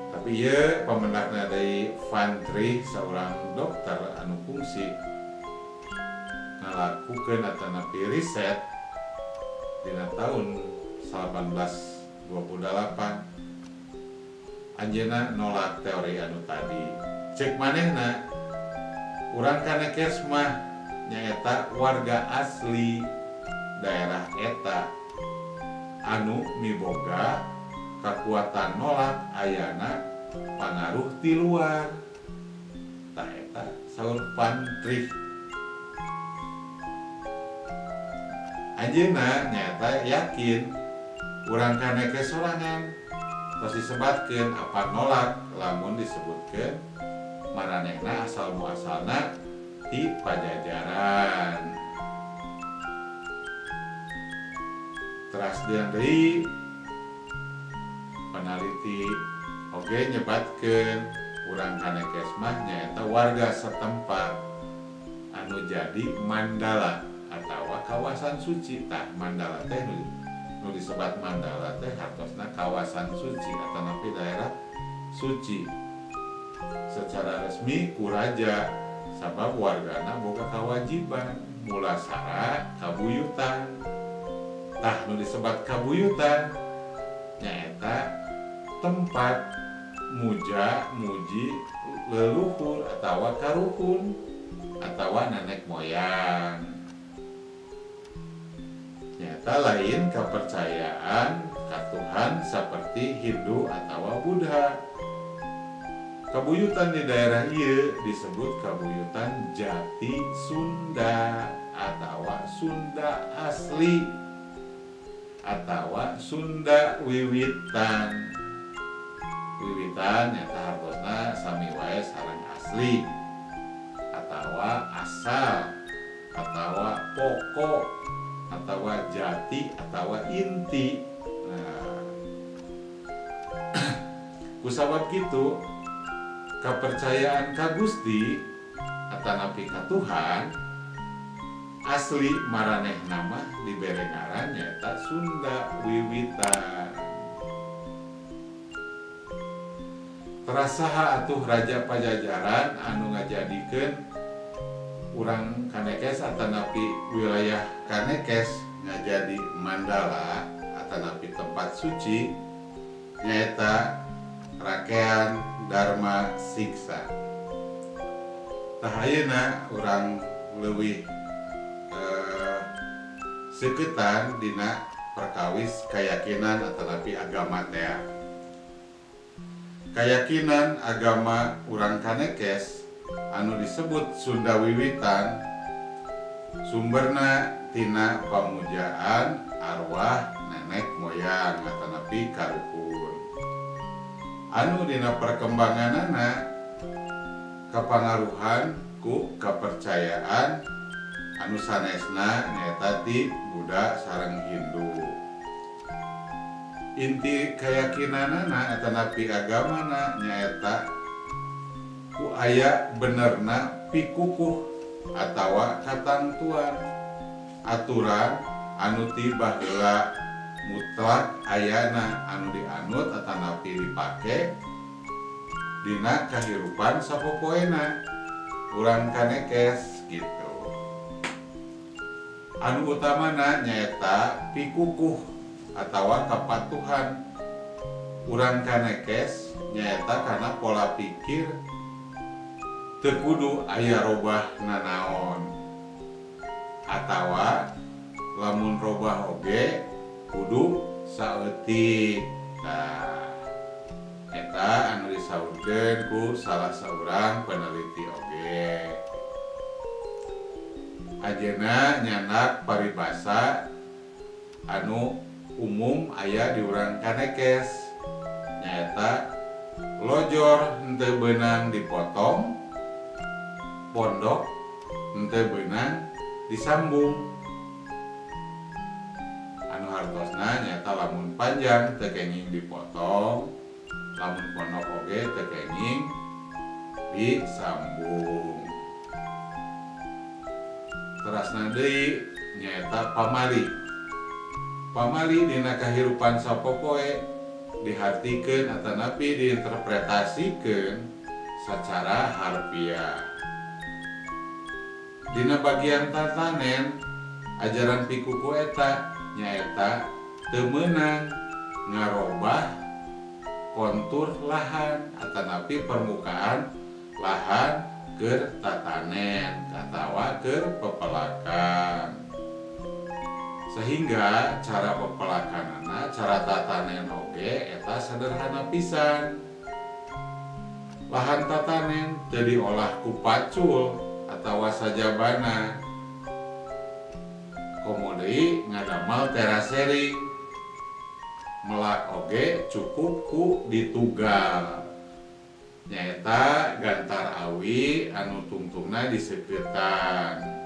Tapi ieu pamendakna dari Van Trich seorang dokter anu kungsi ngalakukeun atanapi riset dina tahun 1828 anjeunna nolak teori anu tadi. Cek manehna urang Kanekes mah nyaeta warga asli daerah eta anu miboga kakuatan nolak ayana pangaruh ti luar. Tah eta saur Van Trich. Anjeunna nyaeta yakin urang Kanekes sorangan tos disebatkeun apa nolak lamun disebutkeun maranehna asal muasalna ti Pajajaran. Teras deui penaliti oge nyebatkeun urang Kanekes mah nyaeta warga setempat anu jadi Mandala atawa kawasan suci. Tah Mandala teh nu disebat Mandala teh hartosna kawasan suci atanapi daerah suci secara resmi ku raja sabab wargana boga kawajiban mulasara kabuyutan. Tah nu disebat kabuyutan nyaeta tempat muja muji leluhur atawa karukun atawa nenek moyang. Nyata lain kepercayaan ka Tuhan seperti Hindu atawa Buddha. Kabuyutan di daerah ieu disebut kabuyutan Jati Sunda atawa Sunda asli atawa Sunda wiwitan. Wiwitan nyata hartosna sami wae sareng asli atawa asal atawa pokok atawa jati atawa inti. Nah, kusabab kitu kepercayaan ka Gusti atanapi ka Tuhan asli maranehna mah dibere ngaran nyaeta Sunda wiwitan. Terasaha atuh Raja Pajajaran anu ngajadikeun urang Kanekes atanapi wilayah Kanekes ngajadi Mandala atanapi tempat suci nyaeta rakean Dharma Siksa. Tah ayeuna urang leuwih seketan dina perkawis keyakinan atanapi agama teh. Keyakinan agama urang Kanekes anu disebut Sunda Wiwitan sumberna tina pamujaan arwah nenek moyang atanapi karukun. Anu dina perkembanganana kapangaruhan ku kepercayaan anu sanesna nyaeta ti Buddha sareng Hindu. Inti keyakinanana atanapi agamana nyaeta ku aya benerna pikukuh atawa katangtuan aturan anu ti baheula mutlak ayana anu dianut atanapi dipake dina kahirupan sapopoena urang Kanekes gitu. Anu utamana nyaeta pikukuh atawa kapatuhan urang Kanekes nyaeta karena pola pikir teu kudu aya robah nanaon atawa lamun robah oge kudu saeutik. Nah, eta anu disaurkeun ku salah saurang peneliti oge. Ajeuna nyanak paribasa anu umum aya di urang Kanekes nyaeta lojor henteu beunang dipotong, pondok henteu beunang disambung. Anu hartosna nyaeta lamun panjang teu kenging dipotong, lamun pondok oge teu kenging disambung. Terasna deui nyaeta pamali. Pamali dina kahirupan sapopoe dihartikeun atanapi diinterpretasikeun secara harfiah. Dina bagian tatanen ajaran pikuku eta nyaeta teu meunang ngarobah kontur lahan atanapi permukaan lahan keur tatanen atawa keur pepelakan. Sehingga cara pepelakanana, cara tatanen oge eta sederhana pisan. Lahan tatanen teu diolah ku pacul atawa sajabana. Komo deui ngadamal terasering. Melak oge cukup ku ditugal. Nyaeta gantar awi anu tungtungna diseuketan.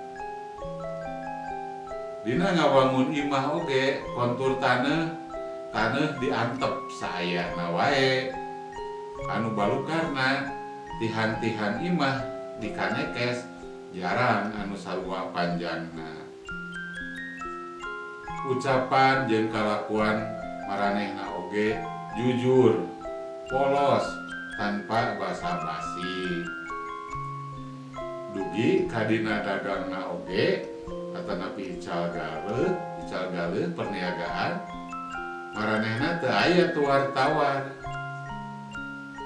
Dina ngawangun imah oge kontur taneuh diantep saayana wae. Anu balukarna tihan-tihan imah di Kanekes jarang anu sarua panjangna. Ucapan jeung kalakuan maranehna oge jujur, polos, tanpa basa-basi. Dugi kadina dagangna oge atanapi ical galeuh perniagaan maranehna teu aya tuwar-tawar.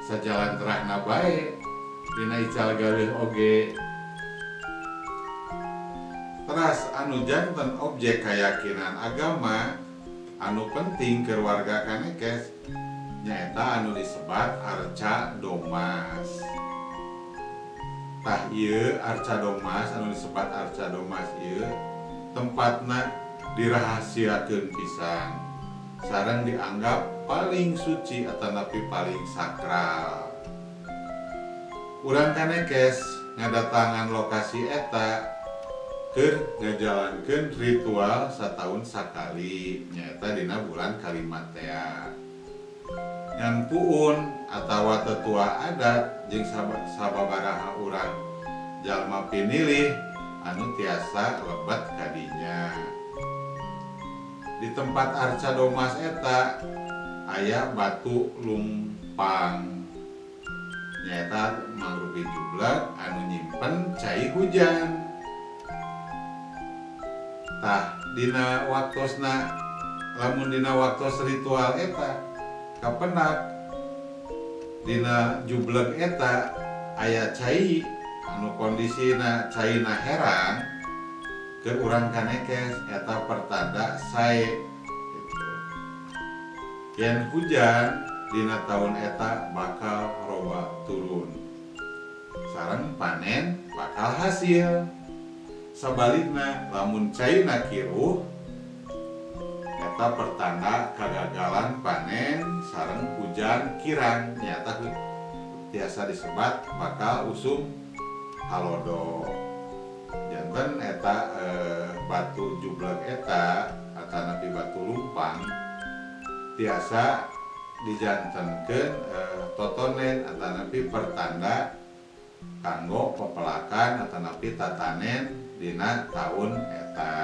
Sajalan terahna bae dina ical galeuh oge. Teras anu janten objek keyakinan agama anu penting keur warga Kanekes nyaeta anu disebat arca domas. Tah ieu arca domas anu disebat arca domas ieu tempatna dirahasiakeun pisan sareng dianggap paling suci atanapi paling sakral. Urang Kanekes ngadatangan lokasi eta keur ngajalankeun ritual sataun sakali nyaeta dina bulan Kalimat teh. Ngan puun atawa tetua adat jeung sababaraha urang jalma pinilih anu tiasa lebet kadinya. Di tempat arca domas eta aya batu lumpang nyaeta mangrupi jublek anu nyimpen cai hujan. Tah dina waktosna lamun dina waktos ritual eta kapenak dina jublek eta aya cai anu kondisina caina herang ke urang kanekes eta pertanda sae gitu. Yen hujan dina tahun eta bakal roba turun sareng panen bakal hasil. Sabalikna lamun caina kiruh eta pertanda kegagalan panen sareng hujan kirang nyata biasa disebat bakal usum halodo. Janten eta batu jublek eta atanapi batu lumpang tiasa dijantenkeun totonen atanapi pertanda kanggo pepelakan atanapi tatanen dina tahun eta.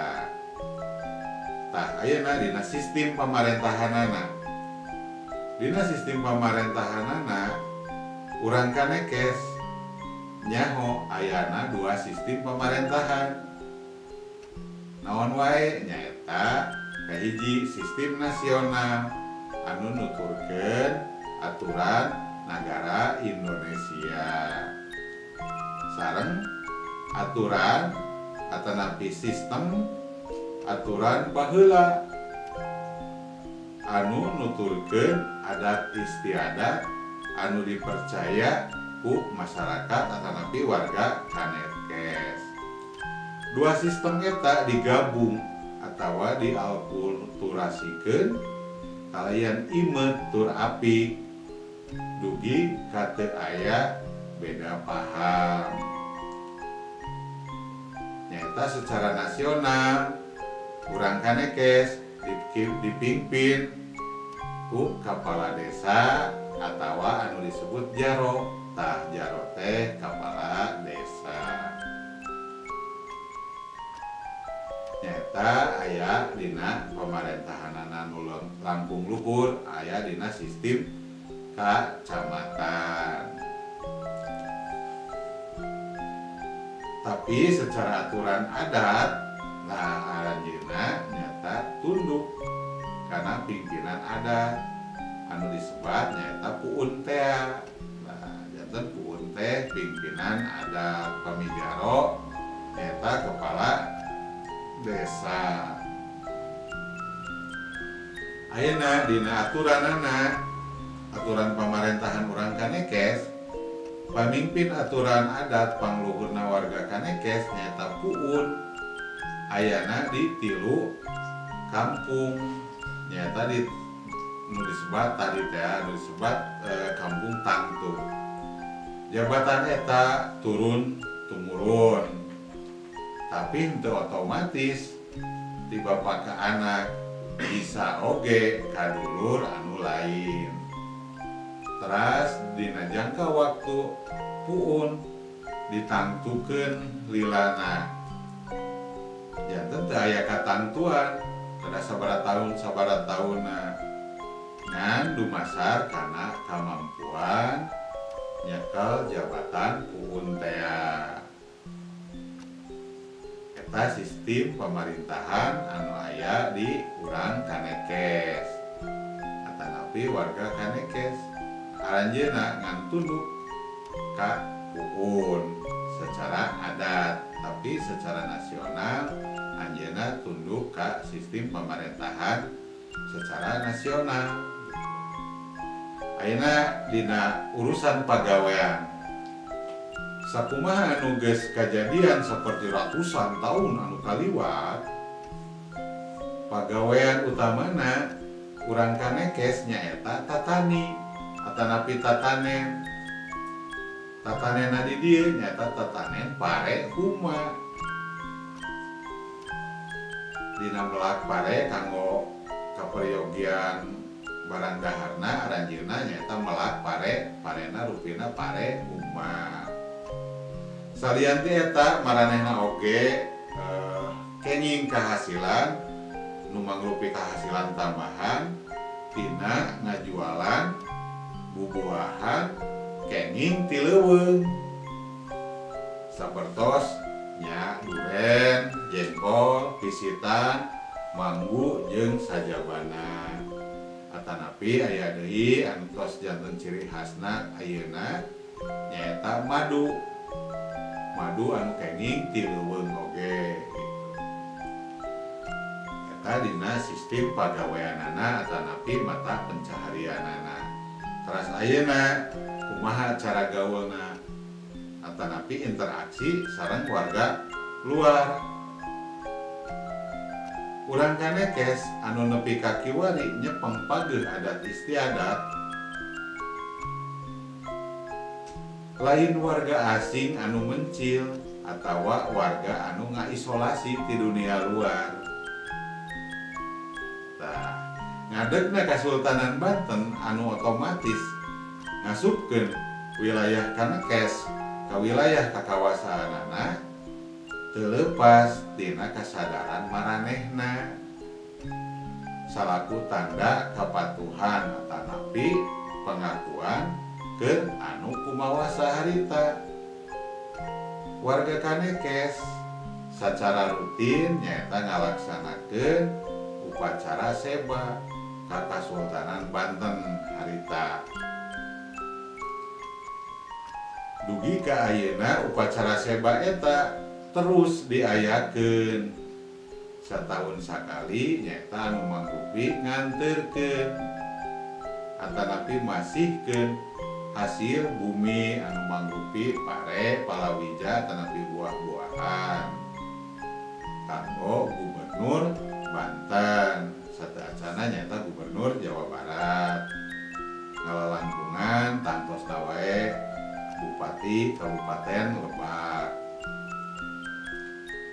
Tah ayeuna dina sistem pamarentahanana. Dina sistem pamarentahanana urang kanekes nyaho ayana dua sistem pamarentahan. Naon wae nyaeta kahiji sistem nasional anu nuturkeun aturan nagara Indonesia. Sareng aturan atanapi sistem aturan baheula anu nuturkeun adat istiadat anu dipercaya ku masyarakat atanapi warga kanekes. Dua sistem eta digabung atawa dialkulturasikeun kalayan imet tur apik dugi kateu aya beda paham. Nyata secara nasional urang kanekes dipimpin ku kepala desa atawa anu disebut jaro. Tah jaro teh kepala desa. Nyata aya dina pamarentahanana nu langkung luhur aya dina sistem kacamatan. Tapi secara aturan adat, nah aranjeunna nyata tunduk karena pimpinan adat anu disebat nyata puun teh. Nah, janten puun teh pimpinan adat pamijaro nyata kepala desa. Ayeuna dina aturanana aturan pamarentahan urang kanekes pamimpin aturan adat pangluhurna warga kanekes nyata puun ayana di tilu kampung nyata di nu disebat tadi teh nu disebat kampung tangtu. Jabatan eta turun tumurun tapi henteu otomatis ti bapa ka anak bisa oge ka dulur anu lain. Teras dina jangka waktu puun ditangtukeun lilana. Janten teu aya katangtuan kada sabaraha tahunna. Ngan dumasar kana kamampuan nyekel jabatan puun teh. Eta sistem pemerintahan anu aya di urang kanekes. Atanapi warga kanekes aranjeunna ngan tunduk ka puun secara adat, tapi secara nasional anjeunna tunduk ka sistem pemerintahan secara nasional. Ayeuna dina urusan pagawean sakumaha anu geus kajadian saperti ratusan tahun anu kaliwat, pagawean utamana urang kanekes nyaeta tatani atanapi tatanen. Tatanenna di dieu nyaeta tatanen pare huma. Dina melak pare kanggo kaperyogian barang daharna aranjeunna nyaeta melak parena rupina pare huma. Salian ti eta maranehna oge kenging kahasilan nu mangrupi kahasilan tambahan tina ngajualan bubuahan kenging ti leuweung sapertos nya duren, jengkol, pisitan, manggu jeung sajabana. atanapi aya deui anu tos janten ciri khasna ayeuna nyaeta madu anu kenging ti leuweung oge gitu. Eta dina sistem pagaweanana atanapi mata pencaharianana. Teras ayeuna kumaha cara gaulna atanapi interaksi sareng warga luar. Urang kanekes anu nepi ka kiwari nyepeng pageuh adat istiadat lain warga asing anu mencil atawa warga anu ngaisolasi ti dunia luar. Tah, ngadegna Kasultanan Banten anu otomatis ngasupkeun wilayah kanekes ka wilayah kakawasaanana teu leupas tina kasadaran maranehna salaku tanda kapatuhan atanapi pengakuan keun anu kumawa saharita. Warga kanekes sacara rutin nyaeta ngalaksanakeun upacara seba ka Kasultanan Banten harita. Dugi ka ayeuna upacara seba eta terus diayakeun setahun sakali nyaeta anu mangrupi nganterkeun atanapi masihkeun hasil bumi anu mangrupi pare palawija atanapi buah-buahan kanggo Gubernur Banten sateacana nyaeta Gubernur Jawa Barat ngalalangkungan tangtos wae Bupati Kabupaten Lebak.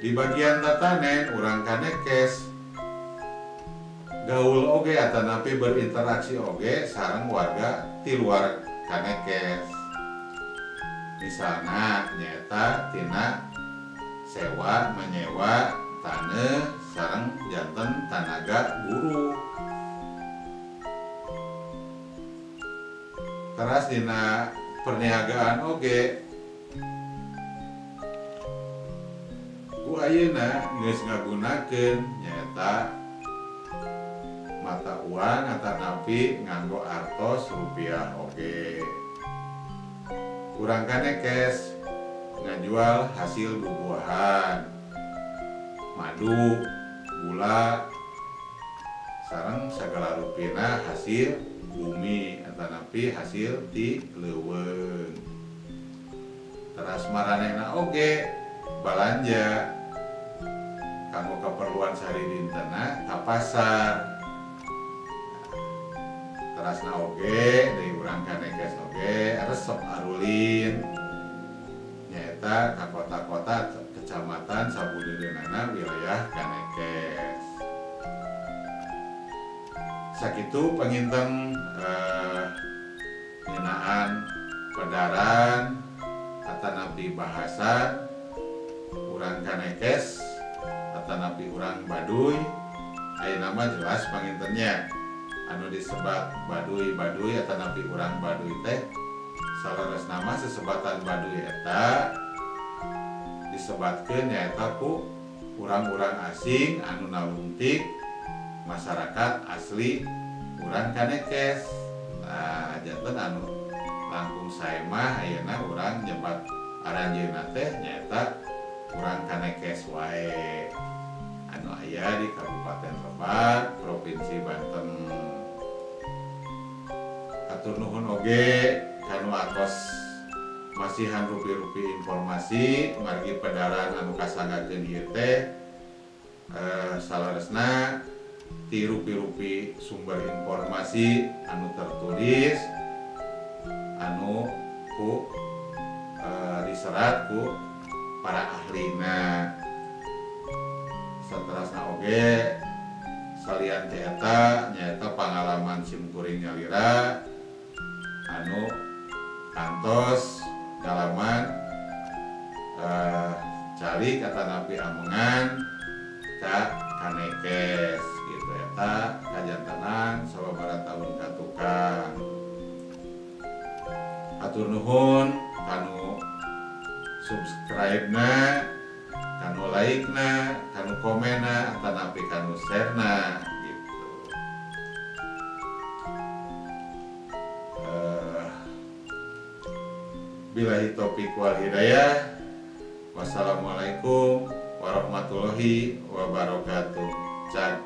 Di bagian tatanen urang kanekes gaul oge atanapi berinteraksi oge sareng warga ti luar kanekes. Misalna nyaeta tina sewa menyewa taneuh sareng janten tanaga buruh. Teras dina perniagaan oge ku ayeuna geus ngagunakeun nyaeta mata uang atanapi nganggo artos rupiah oge. Urang kanekes ngajual hasil bubuahan, madu, gula, sareng sagala rupina hasil bumi atanapi hasil ti leuweung. Teras maranehna oge balanja kanggo keperluan sehari dintena ka pasar. Terasna oge deui urang kanekes oge resep arulin nyaeta ka kota-kota kecamatan sabudeunana wilayah kanekes. Sakitu panginten ngeunaan pedaran atanapi bahasan urang kanekes atanapi urang Baduy ayeuna mah jelas pangintennya anu disebat Baduy atanapi urang Baduy teh salaresna mah sesebatan Baduy eta disebatkeun nyaeta ku urang-urang asing anu nalungtik masyarakat asli urang kanekes. Nah, janten anu langkung sae mah ayeuna urang nyebat aranjeunna teh nyaeta urang kanekes wae anu aya di Kabupaten Lebak, Provinsi Banten. Atur nuhun oge kanu atos masihan rupi-rupi informasi margi pedaran anu kasanggakeun ieu teh salaresna ti rupi-rupi sumber informasi anu tertulis anu ku diserat ku para ahlina. Saterasna oge salian ti eta nyaeta pangalaman simkuring nyalira anu kantos ngalaman calik atanapi amengan ka kanekes gitu eta kajantenan sababaraha taun katukang. Atur nuhun kanu subscribe-na, kanu like-na, kanu komen-na, atanapi kanu share-na gitu. Billahi taufiq wal hidayah. Wassalamualaikum warahmatullahi wabarakatuh. Cak.